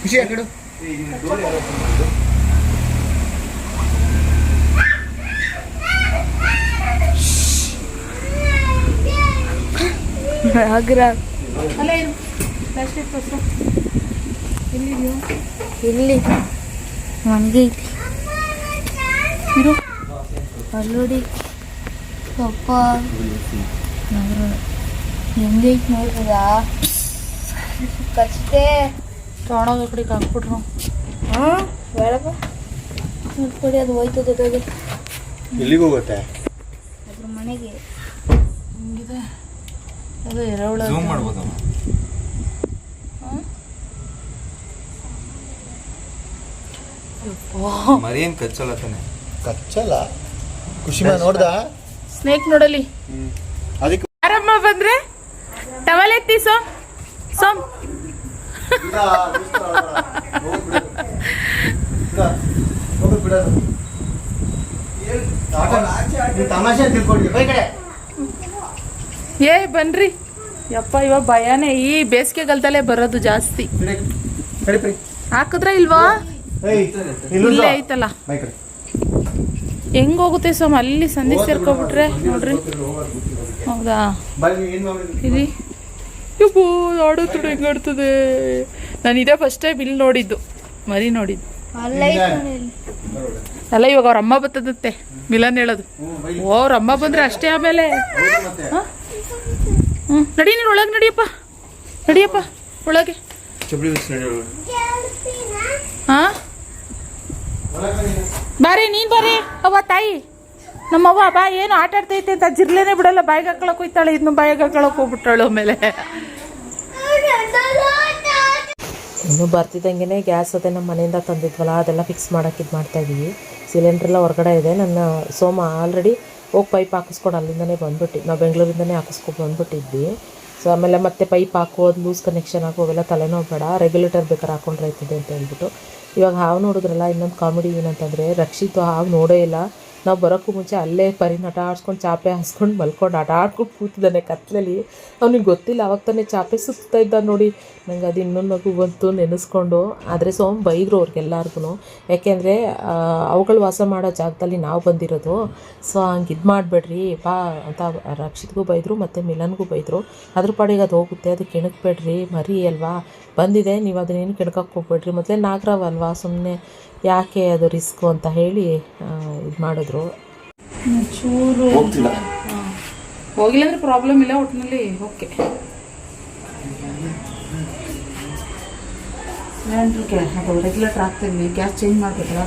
ಖುಷಿ ಆ ಕಡೆ ಇಲ್ಲಿ ನನಗೆ ಐತಿ ಇರು. ಅಲ್ಲೋಡಿ ಅಪ್ಪ ಹೆಂಗೈತಿ ನೋಡ್ಬೋದ? ಕಷ್ಟೇ ತೊಗೊಂಡೋಗಿ ಕಡೆಗೆ ಹಾಕ್ಬಿಟ್ರು. ಹಾಂ ಬೇಡಪ್ಪ, ನೋಡ್ಕೊಡಿ, ಅದು ಹೋಯ್ತು ಜೊತೆಗೆ. ಎಲ್ಲಿಗೆ ಹೋಗುತ್ತೆ? ಅದ್ರ ಮನೆಗೆ. ಹಿಂಗಿದೆ ಅದು ಎರೆಹುಳ. ಝೂಮ್ ಮಾಡ್ಬೋದು. ಮರಿ ಏನ್ ಕಚ್ಚಲ್ಲ ತಾನೆ? ಕಚ್ಚಲ್ಲ. ಖುಷಿಮಾ ನೋಡ್ದ? ಸ್ನೇಕ್ ನೋಡಲಿ. ಅದಕ್ಕೆ ಯಾರಮ್ಮ ಬಂದ್ರೆ ಟವಲ್ ಎತ್ತಿ ಸೋಮ್ ತಮಾಷೆ ತಿಳ್ಕೊಂಡ್ರಿ. ಏ ಬನ್ರಿ ಯಪ್ಪ, ಇವಾಗ ಭಯನೇ. ಈ ಬೇಸಿಗೆಗಾಲದಲ್ಲೇ ಬರೋದು ಜಾಸ್ತಿ. ಹಾಕಿದ್ರ ಇಲ್ವಾ? ಇಲ್ಲೇ ಐತಲ್ಲ. ಹೆಂಗ್ ಹೋಗುತ್ತೆ ಸೋಮ್? ಅಲ್ಲಿ ಸಂಧಿ ಸೇರ್ಕೊಬಿಟ್ರೆ ನೋಡ್ರಿ. ಹೌದಾ? ಇಲ್ಲಿ ಯಪ್ಪೋ ಆಡೋದು ಹೆಂಗ್ ಆಡ್ತದೆ. ನಾನು ಇದೇ ಫಸ್ಟ್ ಟೈಮ್ ಇಲ್ಲಿ ನೋಡಿದ್ದು, ಮರಿ ನೋಡಿದ್ದು. ಅಲ್ಲ ಇವಾಗ ಅವ್ರ ಅಮ್ಮ ಬರ್ತದಂತೆ, ಮಿಲನ್ ಹೇಳೋದು. ಓ ಅವ್ರ ಅಮ್ಮ ಬಂದ್ರೆ ಅಷ್ಟೇ. ಆಮೇಲೆ ನಡಿ, ನೀನು ಒಳಗೆ ನಡಿಯಪ್ಪ ಒಳಗೆ. ಹಾ ಬಾರಿ, ನೀನ್ ಬಾರಿ. ಅವ್ವ ತಾಯಿ, ನಮ್ಮವ್ವ ಬಾ, ಏನು ಆಟ ಆಡ್ತೈತೆ ಅಂತ ಜಿರ್ಲೇನೆ ಬಿಡಲ್ಲ. ಬಾಯಿಗೆ ಹಾಕೊಳಕ್ ಹೋಯ್ತಾಳೆ, ಇದನ್ನು ಬಾಯಿಗೆ ಹಾಕೊಳಕ್ ಹೋಗ್ಬಿಟ್ಟಾಳು. ಆಮೇಲೆ ಇನ್ನು ಬರ್ತಿದ್ದಂಗೆ ಗ್ಯಾಸ್ ಅದೇ ನಮ್ಮ ಮನೆಯಿಂದ ತಂದಿದ್ವಲ್ಲ, ಅದೆಲ್ಲ ಫಿಕ್ಸ್ ಮಾಡೋಕೆ ಇದು ಮಾಡ್ತಾಯಿದ್ದೀವಿ. ಸಿಲಿಂಡ್ರೆಲ್ಲ ಹೊರಗಡೆ ಇದೆ. ನನ್ನ ಸೋಮ ಆಲ್ರೆಡಿ ಹೋಗಿ ಪೈಪ್ ಹಾಕಿಸ್ಕೊಂಡು ಅಲ್ಲಿಂದನೇ ಬಂದ್ಬಿಟ್ಟು, ನಾವು ಬೆಂಗಳೂರಿಂದನೇ ಹಾಕಿಸ್ಕೊಂಡು ಬಂದ್ಬಿಟ್ಟಿದ್ವಿ. ಸೊ ಆಮೇಲೆ ಮತ್ತೆ ಪೈಪ್ ಹಾಕೋದು, ಲೂಸ್ ಕನೆಕ್ಷನ್ ಹಾಕೋವೆಲ್ಲ ತಲೆನೋವು ಬೇಡ, ರೆಗ್ಯುಲೇಟರ್ ಬೇಕಾದ್ರೆ ಹಾಕೊಂಡ್ರೆ ಆಯ್ತದೆ ಅಂತ ಹೇಳ್ಬಿಟ್ಟು. ಇವಾಗ ಹಾವು ನೋಡಿದ್ರಲ್ಲ, ಇನ್ನೊಂದು ಕಾಮಿಡಿ ಏನಂತಂದರೆ, ರಕ್ಷಿತು ಹಾವು ನೋಡೇ ಇಲ್ಲ. ನಾವು ಬರೋಕ್ಕೂ ಮುಂಚೆ ಅಲ್ಲೇ ಪರಿನ ಆಟ ಆಡ್ಸ್ಕೊಂಡು ಚಾಪೆ ಹಾಸ್ಕೊಂಡು ಮಲ್ಕೊಂಡು ಆಟ ಆಡ್ಕೊಂಡು ಕೂತಿದ್ದಾನೆ ಕತ್ಲಲ್ಲಿ. ಅವ್ನಿಗೆ ಗೊತ್ತಿಲ್ಲ, ಅವಾಗ ತಾನೇ ಚಾಪೆ ಸುತ್ತಾ ಇದ್ದ ನೋಡಿ. ನಂಗೆ ಅದು ಇನ್ನೊಂದು ನಗು ಬಂತು ನೆನೆಸ್ಕೊಂಡು. ಆದರೆ ಸೋಮ್ ಬೈದರು ಅವ್ರಿಗೆಲ್ಲರಿಗೂ, ಯಾಕೆಂದರೆ ಅವುಗಳು ವಾಸ ಮಾಡೋ ಜಾಗದಲ್ಲಿ ನಾವು ಬಂದಿರೋದು. ಸೊ ಹಂಗೆ ಇದು ಮಾಡಬೇಡ್ರಿ ಬಾ ಅಂತ ರಕ್ಷಿತ್ಗೂ ಬೈದರು, ಮತ್ತು ಮಿಲನ್ಗೂ ಬೈದರು. ಅದ್ರ ಪಾಡಿಗೆ ಅದು ಹೋಗುತ್ತೆ, ಅದು ಕೆಣಕಬೇಡ್ರಿ, ಮರಿ ಅಲ್ವಾ ಬಂದಿದೆ, ನೀವು ಅದನ್ನೇನು ಕೆಣಕಕ್ಕೆ ಹೋಗ್ಬೇಡ್ರಿ, ಮೊದಲೇ ನಾಗರಾವ್ ಅಲ್ವಾ, ಸುಮ್ಮನೆ ಯಾಕೆ ಅದು ರಿಸ್ಕು ಅಂತ ಹೇಳಿ ಇದು ಮಾಡಿದ್ರು. ಚೂರು ಹೋಗಿಲ್ಲ ಅಂದ್ರೆ ಪ್ರಾಬ್ಲಮ್ ಇಲ್ಲ, ಒಟ್ಟಿನಲ್ಲಿ ಓಕೆ. ಸಿಲಿಂಡ್ರಿಗೆ ಅದು ರೆಗ್ಯುಲೇಟರ್ ಹಾಕ್ತೀವಿ, ಗ್ಯಾಸ್ ಚೇಂಜ್ ಮಾಡಬೇಕಲ್ಲ.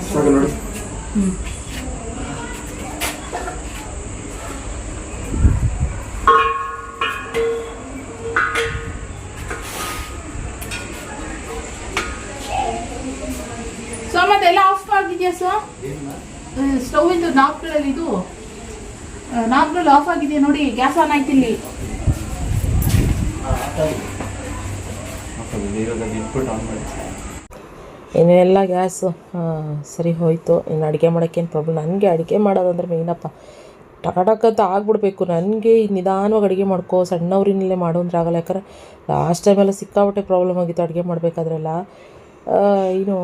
ಗ್ಯಾಸು ಸ್ಟವ್ ಇಂದು ನಾಬ್ಗಳಲ್ಲಿ ಇದು ನಾಬ್ಗಳು ಆಫ್ ಆಗಿದೆ ನೋಡಿ, ಗ್ಯಾಸ್ ಆನ್ ಆಯ್ತು ಇಲ್ಲಿ. ಇನ್ನು ಎಲ್ಲ ಗ್ಯಾಸು ಸರಿ ಹೋಯಿತು. ಇನ್ನು ಅಡುಗೆ ಮಾಡೋಕ್ಕೇನು ಪ್ರಾಬ್ಲಮ್. ನನಗೆ ಅಡುಗೆ ಮಾಡೋದಂದ್ರೆ ಮೇಯ್ನಪ್ಪ ಟಕ ಅಂತ ಆಗ್ಬಿಡ್ಬೇಕು. ನನಗೆ ನಿಧಾನವಾಗಿ ಅಡುಗೆ ಮಾಡ್ಕೋ, ಸಣ್ಣವ್ರಿನಲ್ಲೇ ಮಾಡೋ ಅಂದ್ರೆ ಆಗಲ್ಲ. ಯಾಕಂದ್ರೆ ಲಾಸ್ಟ್ ಟೈಮೆಲ್ಲ ಸಿಕ್ಕಾಪಟ್ಟೆ ಪ್ರಾಬ್ಲಮ್ ಆಗಿತ್ತು ಅಡುಗೆ ಮಾಡಬೇಕಾದ್ರೆಲ್ಲ. ಏನು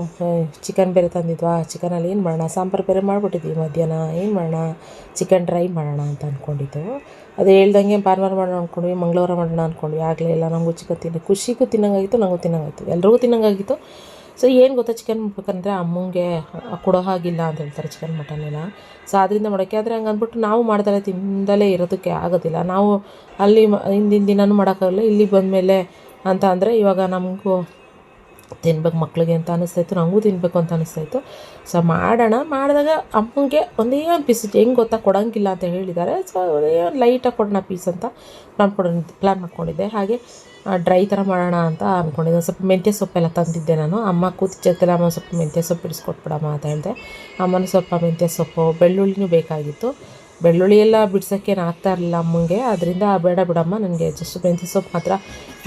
ಚಿಕನ್ ಬೇರೆ ತಂದಿದ್ವಾ, ಚಿಕನಲ್ಲಿ ಏನು ಮಾಡೋಣ, ಸಾಂಬಾರು ಬೇರೆ ಮಾಡಿಬಿಟ್ಟಿದ್ವಿ ಮಧ್ಯಾಹ್ನ. ಏನು ಮಾಡೋಣ, ಚಿಕನ್ ಡ್ರೈ ಮಾಡೋಣ ಅಂತ ಅಂದ್ಕೊಂಡಿದ್ದು. ಅದು ಹೇಳ್ದಂಗೆ ಭಾನುವಾರ ಮಾಡೋಣ ಅಂದ್ಕೊಂಡ್ವಿ, ಮಂಗಳವಾರ ಮಾಡೋಣ ಅಂದ್ಕೊಂಡ್ವಿ. ಆಗಲೇ ಇಲ್ಲ, ನಮಗೂ ಚಿಕನ್ ಖುಷಿಗೂ ತಿನ್ನಂಗಾಗಿತ್ತು, ನನಗೂ ತಿನ್ನಂಗಾಗಿತ್ತು, ಎಲ್ರಿಗೂ ತಿನ್ನಂಗಾಗಿತ್ತು. ಸೊ ಏನು ಗೊತ್ತಾ, ಚಿಕನ್ ಮಾಡ್ಬೇಕಂದ್ರೆ ಅಮ್ಮಂಗೆ ಕೊಡೋ ಹಾಗಿಲ್ಲ ಅಂತ ಹೇಳ್ತಾರೆ ಚಿಕನ್ ಮಟನ್ ಎಲ್ಲ. ಸೊ ಅದರಿಂದ ಮಾಡೋಕ್ಕೆ ಆದರೆ ಹಂಗೆ ಅಂದ್ಬಿಟ್ಟು ನಾವು ಮಾಡ್ದಲೇ ತಿಂದಲೇ ಇರೋದಕ್ಕೆ ಆಗೋದಿಲ್ಲ. ನಾವು ಅಲ್ಲಿ ಹಿಂದಿನ ದಿನವೂ ಮಾಡೋಕ್ಕಾಗಲ್ಲ, ಇಲ್ಲಿಗೆ ಬಂದಮೇಲೆ ಅಂತ ಅಂದರೆ ಇವಾಗ ನಮಗೂ ತಿನ್ಬೇಕು ಮಕ್ಳಿಗೆ ಅಂತ ಅನ್ನಿಸ್ತಾಯಿತ್ತು, ನನಗೂ ತಿನ್ನಬೇಕು ಅಂತ ಅನ್ನಿಸ್ತಾಯಿತ್ತು. ಸೊ ಮಾಡೋಣ. ಮಾಡಿದಾಗ ಅಮ್ಮಂಗೆ ಒಂದೇ ಒಂದು ಪೀಸ್ ಹೆಂಗೆ ಗೊತ್ತಾ ಕೊಡೋಂಗಿಲ್ಲ ಅಂತ ಹೇಳಿದ್ದಾರೆ. ಸೊ ಒಂದೇ ಒಂದು ಲೈಟಾಗಿ ಕೊಡೋಣ ಪೀಸ್ ಅಂತ ಪ್ಲ್ಯಾನ್ ಮಾಡ್ಕೊಂಡಿದ್ದೆ. ಹಾಗೆ ಡ್ರೈ ಥರ ಮಾಡೋಣ ಅಂತ ಅಂದ್ಕೊಂಡಿದ್ದೆ. ಸ್ವಲ್ಪ ಮೆಂತ್ಯ ಸೊಪ್ಪೆಲ್ಲ ತಂದಿದ್ದೆ ನಾನು. ಅಮ್ಮ ಕೂತಿರ್ತಿಲ್ಲ, ಅಮ್ಮ ಸ್ವಲ್ಪ ಮೆಂತ್ಯ ಸೊಪ್ಪು ಬಿಡಿಸ್ಕೊಟ್ಬಿಡಮ್ಮ ಅಂತ ಹೇಳಿದೆ. ಅಮ್ಮನ ಸ್ವಲ್ಪ ಮೆಂತ್ಯ ಸೊಪ್ಪು, ಬೆಳ್ಳುಳ್ಳಿನೂ ಬೇಕಾಗಿತ್ತು. ಬೆಳ್ಳುಳ್ಳಿ ಎಲ್ಲ ಬಿಡ್ಸೋಕ್ಕೇನು ಆಗ್ತಾ ಇರಲಿಲ್ಲ ಅಮ್ಮಂಗೆ, ಅದರಿಂದ ಬೇಡ ಬಿಡಮ್ಮ, ನನಗೆ ಜಸ್ಟ್ ಮೆಂತ್ಯ ಸೊಪ್ಪು ಮಾತ್ರ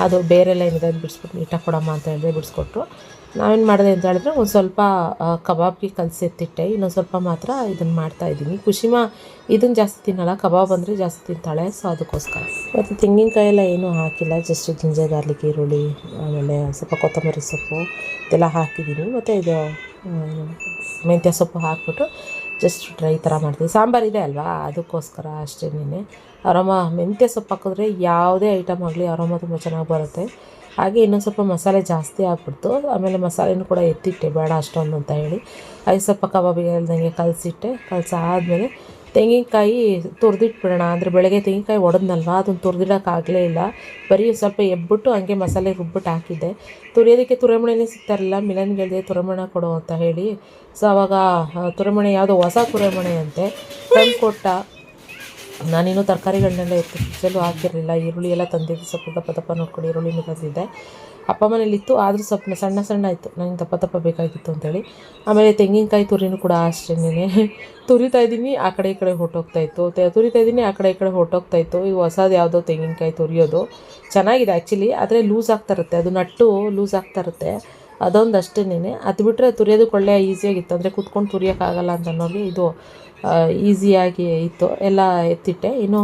ಅದು ಬೇರೆಲ್ಲ ಏನಿದೆ ಅದು ಬಿಡಿಸ್ಬಿಟ್ಟು ನೀಟಾಗಿ ಕೊಡಮ್ಮ ಅಂತ ಹೇಳಿದೆ. ಬಿಡಿಸ್ಕೊಟ್ರು. ನಾವೇನು ಮಾಡಿದೆ ಅಂತ ಹೇಳಿದ್ರೆ ಒಂದು ಸ್ವಲ್ಪ ಕಬಾಬ್ಗೆ ಕಲಸಿ ಎತ್ತಿಟ್ಟೆ, ಇನ್ನೊಂದು ಸ್ವಲ್ಪ ಮಾತ್ರ ಇದನ್ನು ಮಾಡ್ತಾಯಿದ್ದೀನಿ. ಖುಷಿಮಾ ಇದನ್ನು ಜಾಸ್ತಿ ತಿನ್ನಲ್ಲ, ಕಬಾಬ್ ಅಂದರೆ ಜಾಸ್ತಿ ತಿಂತಾಳೆ. ಸೊ ಅದಕ್ಕೋಸ್ಕರ ಮತ್ತು ತೆಂಗಿನಕಾಯಿ ಎಲ್ಲ ಏನೂ ಹಾಕಿಲ್ಲ, ಜಸ್ಟ್ ಜಿಂಜರ್ ಗಾರ್ಲಿಕ್, ಈರುಳ್ಳಿ, ಆಮೇಲೆ ಸ್ವಲ್ಪ ಕೊತ್ತಂಬರಿ ಸೊಪ್ಪು ಇದೆಲ್ಲ ಹಾಕಿದ್ದೀನಿ. ಮತ್ತು ಇದು ಮೆಂತ್ಯ ಸೊಪ್ಪು ಹಾಕ್ಬಿಟ್ಟು ಜಸ್ಟ್ ಡ್ರೈ ಥರ ಮಾಡ್ತೀವಿ. ಸಾಂಬಾರಿದೆ ಅಲ್ವಾ, ಅದಕ್ಕೋಸ್ಕರ ಅಷ್ಟೇನೆ. ಅರೋಮ ಮೆಂತ್ಯ ಸೊಪ್ಪು ಹಾಕಿದ್ರೆ ಯಾವುದೇ ಐಟಮ್ ಆಗಲಿ ಅರೋಮ ತುಂಬ ಚೆನ್ನಾಗಿ ಬರುತ್ತೆ. ಹಾಗೆ ಇನ್ನೊಂದು ಸ್ವಲ್ಪ ಮಸಾಲೆ ಜಾಸ್ತಿ ಆಗ್ಬಿಡ್ತು. ಆಮೇಲೆ ಮಸಾಲೆನೂ ಕೂಡ ಎತ್ತಿಟ್ಟೆ, ಬೇಡ ಅಷ್ಟೊಂದು ಅಂತ ಹೇಳಿ. ಅದು ಸ್ವಲ್ಪ ಕಬಾಬಿಗೆ ಹೇಳ್ದಂಗೆ ಕಲಸಿಟ್ಟೆ. ಕಲಸಾದ್ಮೇಲೆ ತೆಂಗಿನಕಾಯಿ ತುರಿದಿಟ್ಬಿಡೋಣ ಅಂದರೆ ಬೆಳಗ್ಗೆ ತೆಂಗಿನಕಾಯಿ ಒಡೆದ್ನಲ್ವ, ಅದನ್ನು ತುರಿದಿಡೋಕ್ಕಾಗಲೇ ಇಲ್ಲ. ಬರೀ ಸ್ವಲ್ಪ ಎಬ್ಬಿಟ್ಟು ಹಂಗೆ ಮಸಾಲೆ ರುಬ್ಬಿಟ್ಟು ಹಾಕಿದ್ದೆ. ತುರಿಯೋದಕ್ಕೆ ತುರಿಮಣೆನೇ ಸಿಗ್ತಾರಲ್ಲ, ಮಿಲನ್ಗೆ ಹೇಳಿದೆ ತುರಿಮಣೆ ಕೊಡು ಅಂತ ಹೇಳಿ. ಸೊ ಆವಾಗ ತುರಿಮಣೆ ಯಾವುದೋ ಹೊಸ ತುರಿಮಣೆ ಅಂತೆ ತಂದು ಕೊಟ್ಟ. ನಾನಿನ್ನೂ ತರಕಾರಿಗಳನ್ನೆಲ್ಲ ಎತ್ತು ಫ್ರಿಜ್ಜಲ್ಲೂ ಹಾಕಿರಲಿಲ್ಲ. ಈರುಳ್ಳಿ ಎಲ್ಲ ತಂದಿದ್ದೆ, ಸ್ವಲ್ಪ ದಪ್ಪ ನೋಡ್ಕೊಂಡು ಈರುಳ್ಳಿನೂ ತಂದಿದ್ದೆ. ಅಪ್ಪ ಮನೇಲಿತ್ತು, ಆದರೂ ಸ್ವಲ್ಪ ಸಣ್ಣ ಇತ್ತು, ನನಗೆ ದಪ್ಪ ಬೇಕಾಗಿತ್ತು ಅಂತೇಳಿ. ಆಮೇಲೆ ತೆಂಗಿನಕಾಯಿ ತುರಿನೂ ಕೂಡ ಅಷ್ಟೇನೆ ತುರಿತಾ ಇದ್ದೀನಿ, ಆ ಕಡೆ ಈ ಕಡೆ ಹೊರಟೋಗ್ತಾಯಿತ್ತು, ತುರಿತಾ ಇದ್ದೀನಿ, ಆ ಕಡೆ ಈ ಕಡೆ ಹೊರಟೋಗ್ತಾಯಿತ್ತು. ಇದು ಹೊಸದು ಯಾವುದೋ ತೆಂಗಿನಕಾಯಿ ತುರಿಯೋದು ಚೆನ್ನಾಗಿದೆ ಆ್ಯಕ್ಚುಲಿ, ಆದರೆ ಲೂಸ್ ಆಗ್ತಾ ಇರುತ್ತೆ, ಅದು ನಟ್ಟು ಲೂಸ್ ಆಗ್ತಾ ಇರುತ್ತೆ, ಅದೊಂದು ಅಷ್ಟೇನೆ. ಅದು ಬಿಟ್ಟರೆ ತುರಿಯೋದಕ್ಕೆ ಒಳ್ಳೆ ಈಸಿಯಾಗಿತ್ತು, ಅಂದರೆ ಕುತ್ಕೊಂಡು ತುರಿಯೋಕ್ಕಾಗಲ್ಲ ಅಂತ ಅನ್ನೋರಿಗೆ ಇದು ಈಸಿಯಾಗಿ ಇತ್ತು. ಎಲ್ಲ ಎತ್ತಿಟ್ಟೆ. ಇನ್ನು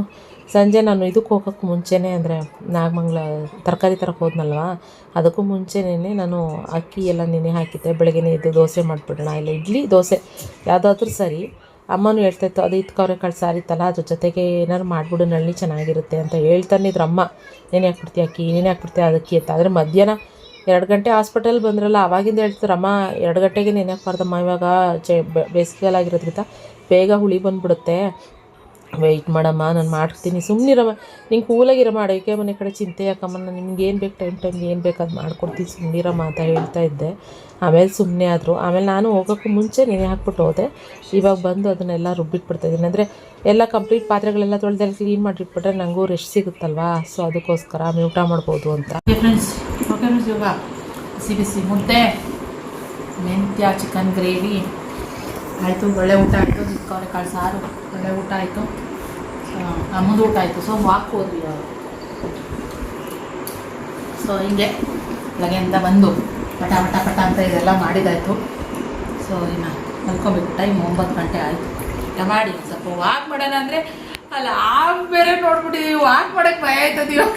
ಸಂಜೆ ನಾನು ಇದಕ್ಕೆ ಹೋಗೋಕ್ಕೆ ಮುಂಚೆನೇ, ಅಂದರೆ ನಾಗಮಂಗಲ ತರಕಾರಿ ತರಕ್ಕೆ ಹೋದ್ನಲ್ವ, ಅದಕ್ಕೂ ಮುಂಚೆನೇ ನಾನು ಅಕ್ಕಿ ಎಲ್ಲ ನೆನೆ ಹಾಕಿದ್ದೆ. ಬೆಳಗ್ಗೆನೇ ಇದು ದೋಸೆ ಮಾಡಿಬಿಡೋಣ, ಇಲ್ಲ ಇಡ್ಲಿ ದೋಸೆ ಯಾವುದಾದ್ರೂ ಸರಿ. ಅಮ್ಮನೂ ಹೇಳ್ತಾಯಿತ್ತು, ಅದು ಅವರೆಕಾಳು ಸಾರಿತ್ತಲ್ಲ, ಅದ್ರ ಜೊತೆಗೆ ಏನಾದ್ರು ಮಾಡಿಬಿಡು ನಳ್ಳಿ ಚೆನ್ನಾಗಿರುತ್ತೆ ಅಂತ ಹೇಳ್ತಾನಿದ್ರು ಅಮ್ಮ. ನೆನೆ ಹಾಕ್ಬಿಡ್ತೀಯ ಅಕ್ಕಿ, ನೆನೆ ಹಾಕ್ಬಿಡ್ತೀಯ ಅದಕ್ಕೆ ಅಂತ. ಆದರೆ ಮಧ್ಯಾಹ್ನ 2 ಗಂಟೆ ಹಾಸ್ಪಿಟಲ್ ಬಂದ್ರಲ್ಲ, ಆವಾಗಿಂದ ಹೇಳ್ತಾರೆ ಅಮ್ಮ 2 ಗಂಟೆಗೆ ನೆನೆ ಹಾಕ್ಬಾರ್ದಮ್ಮ, ಇವಾಗ ಬೇಸಿಗೆಗಾಲಾಗಿರೋದ್ರಿಂದ ಬೇಗ ಹುಳಿ ಬಂದುಬಿಡುತ್ತೆ, ವೆಯ್ಟ್ ಮಾಡಮ್ಮ, ನಾನು ಮಾಡ್ತೀನಿ, ಸುಮ್ಮನಿರಮ್ಮ, ನಿಂಗೆ ಕೂಲಾಗಿರಮ್ಮ, ಅಡುಗೆ ಮನೆ ಕಡೆ ಚಿಂತೆ ಯಾಕಮ್ಮ, ನಾನು ನಿಮ್ಗೆ ಏನು ಬೇಕು ಟೈಮ್ ಏನು ಬೇಕು ಅದು ಮಾಡ್ಕೊಡ್ತೀನಿ, ಸುಮ್ಮನಿರಮ್ಮ ಅಂತ ಹೇಳ್ತಾ ಇದ್ದೆ. ಆಮೇಲೆ ಸುಮ್ಮನೆ ಆದರು. ಆಮೇಲೆ ನಾನು ಹೋಗೋಕ್ಕೂ ಮುಂಚೆ ನೆನೆ ಹಾಕ್ಬಿಟ್ಟು ಹೋದೆ. ಇವಾಗ ಬಂದು ಅದನ್ನೆಲ್ಲ ರುಬ್ಬಿಟ್ಬಿಡ್ತಾಯಿದ್ದೀನಿ. ಅಂದರೆ ಎಲ್ಲ ಕಂಪ್ಲೀಟ್ ಪಾತ್ರೆಗಳೆಲ್ಲ ತೊಳೆದೆಲ್ಲ ಕ್ಲೀನ್ ಮಾಡಿಟ್ಬಿಟ್ರೆ ನನಗೂ ರೆಸ್ಟ್ ಸಿಗುತ್ತಲ್ವಾ. ಸೊ ಅದಕ್ಕೋಸ್ಕರ ಆಮೇಲೆ ಊಟ ಮಾಡ್ಬೋದು ಅಂತ. ಫ್ರೆಂಡ್ಸ್, ಓಕೆ ಫ್ರೆಂಡ್ಸ್, ಇವಾಗ ಬಿಸಿ ಮುದ್ದೆ, ಮೆಂತ್ಯ ಚಿಕನ್ ಗ್ರೇವಿ ಆಯಿತು, ಒಳ್ಳೆ ಊಟ ಆಯಿತು. ಅವರೆಕಾಳು ಸಾರು ಒಳ್ಳೆ ಊಟ ಆಯಿತು. ಅಮ್ಮದು ಊಟ ಆಯಿತು. ಸೊ ವಾಕ್ ಹೋದ್ವಿ ಅವರು. ಸೊ ಹಿಂಗೆ ಬೆಳಗ್ಗೆಯಿಂದ ಬಂದು ಪಟ ಅಂತ ಇದೆಲ್ಲ ಮಾಡಿದಾಯಿತು. ಸೊ ಇನ್ನು ಮಲ್ಕೊಬೇಕು, ಟೈಮ್ 9 ಗಂಟೆ ಆಯಿತು. ಊಟ ಮಾಡಿ ಸ್ವಲ್ಪ ವಾಕ್ ಮಾಡೋಣ ಅಂದರೆ ಅಲ್ಲ ಬೇರೆ ನೋಡ್ಬಿಟ್ಟಿದ್ದೀವಿ, ವಾಕ್ ಮಾಡೋಕ್ಕೆ ಭಯ ಆಯ್ತದ ಇವಾಗ.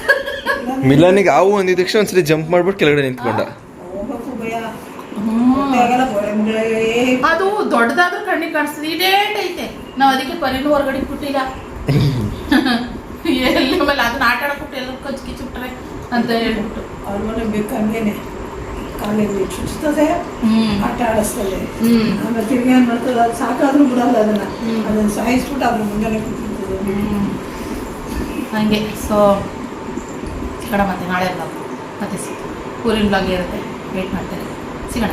ಮಿಲನಿಗೆ ಆವು ಅಂದಿದ ತಕ್ಷಣ ಒಂದ್ಸರಿ ಜಂಪ್ ಮಾಡ್ಬಿಟ್ಟು ಕೆಳಗಡೆ ನಿಂತ್ಕೊಂಡ. ಹೋಗಕ್ಕೂ ಭಯ. ಅದು ದೊಡ್ಡದಾದ್ರೂ ಕಣ್ಣಿಗೆ ಕಾಣಿಸ್ತದೆ, ಇದೇಟ್ ಐತೆ. ನಾವು ಅದಕ್ಕೆ ಪರಿನೂ ಹೊರಗಡೆ ಬಿಟ್ಟಿಲ್ಲ, ಎಲ್ಲಿ ಆಮೇಲೆ ಅದನ್ನ ಆಟ ಆಡಕ್ಬಿಟ್ಟು ಎಲ್ಲ ಕಚ್ಕಿ ಚುಟ್ರೆ ಅಂತ ಹೇಳ್ಬಿಟ್ಟು ಅವ್ರ ಮನೆ ಬೇಕು ಹಂಗೇನೆ, ಕಾಲೇಜ್ ಚುಚ್ತದೆ, ಆಟ ಆಡಿಸ್ತದೆ, ಆಮೇಲೆ ತಿರ್ಗಿ ಏನು ಮಾಡ್ತದೆ, ಅದು ಸಾಕಾದ್ರೂ ಬಿಡಲ್ಲ ಅದನ್ನು ಸಾಯಿಸ್ಬಿಟ್ಟು ಅದ್ರ ಮುಂದೆ ಕೂತಿರ್ತದೆ ಹಂಗೆ. ಸೊ ಸಿಗೋಣ ಮತ್ತೆ ನಾಳೆ ಬ್ಲಾಗ್, ಮತ್ತೆ ಊರಿನ ಬ್ಲಾಗ್ ಇರುತ್ತೆ, ವೇಟ್ ಮಾಡ್ತಾರೆ, ಸಿಗೋಣ.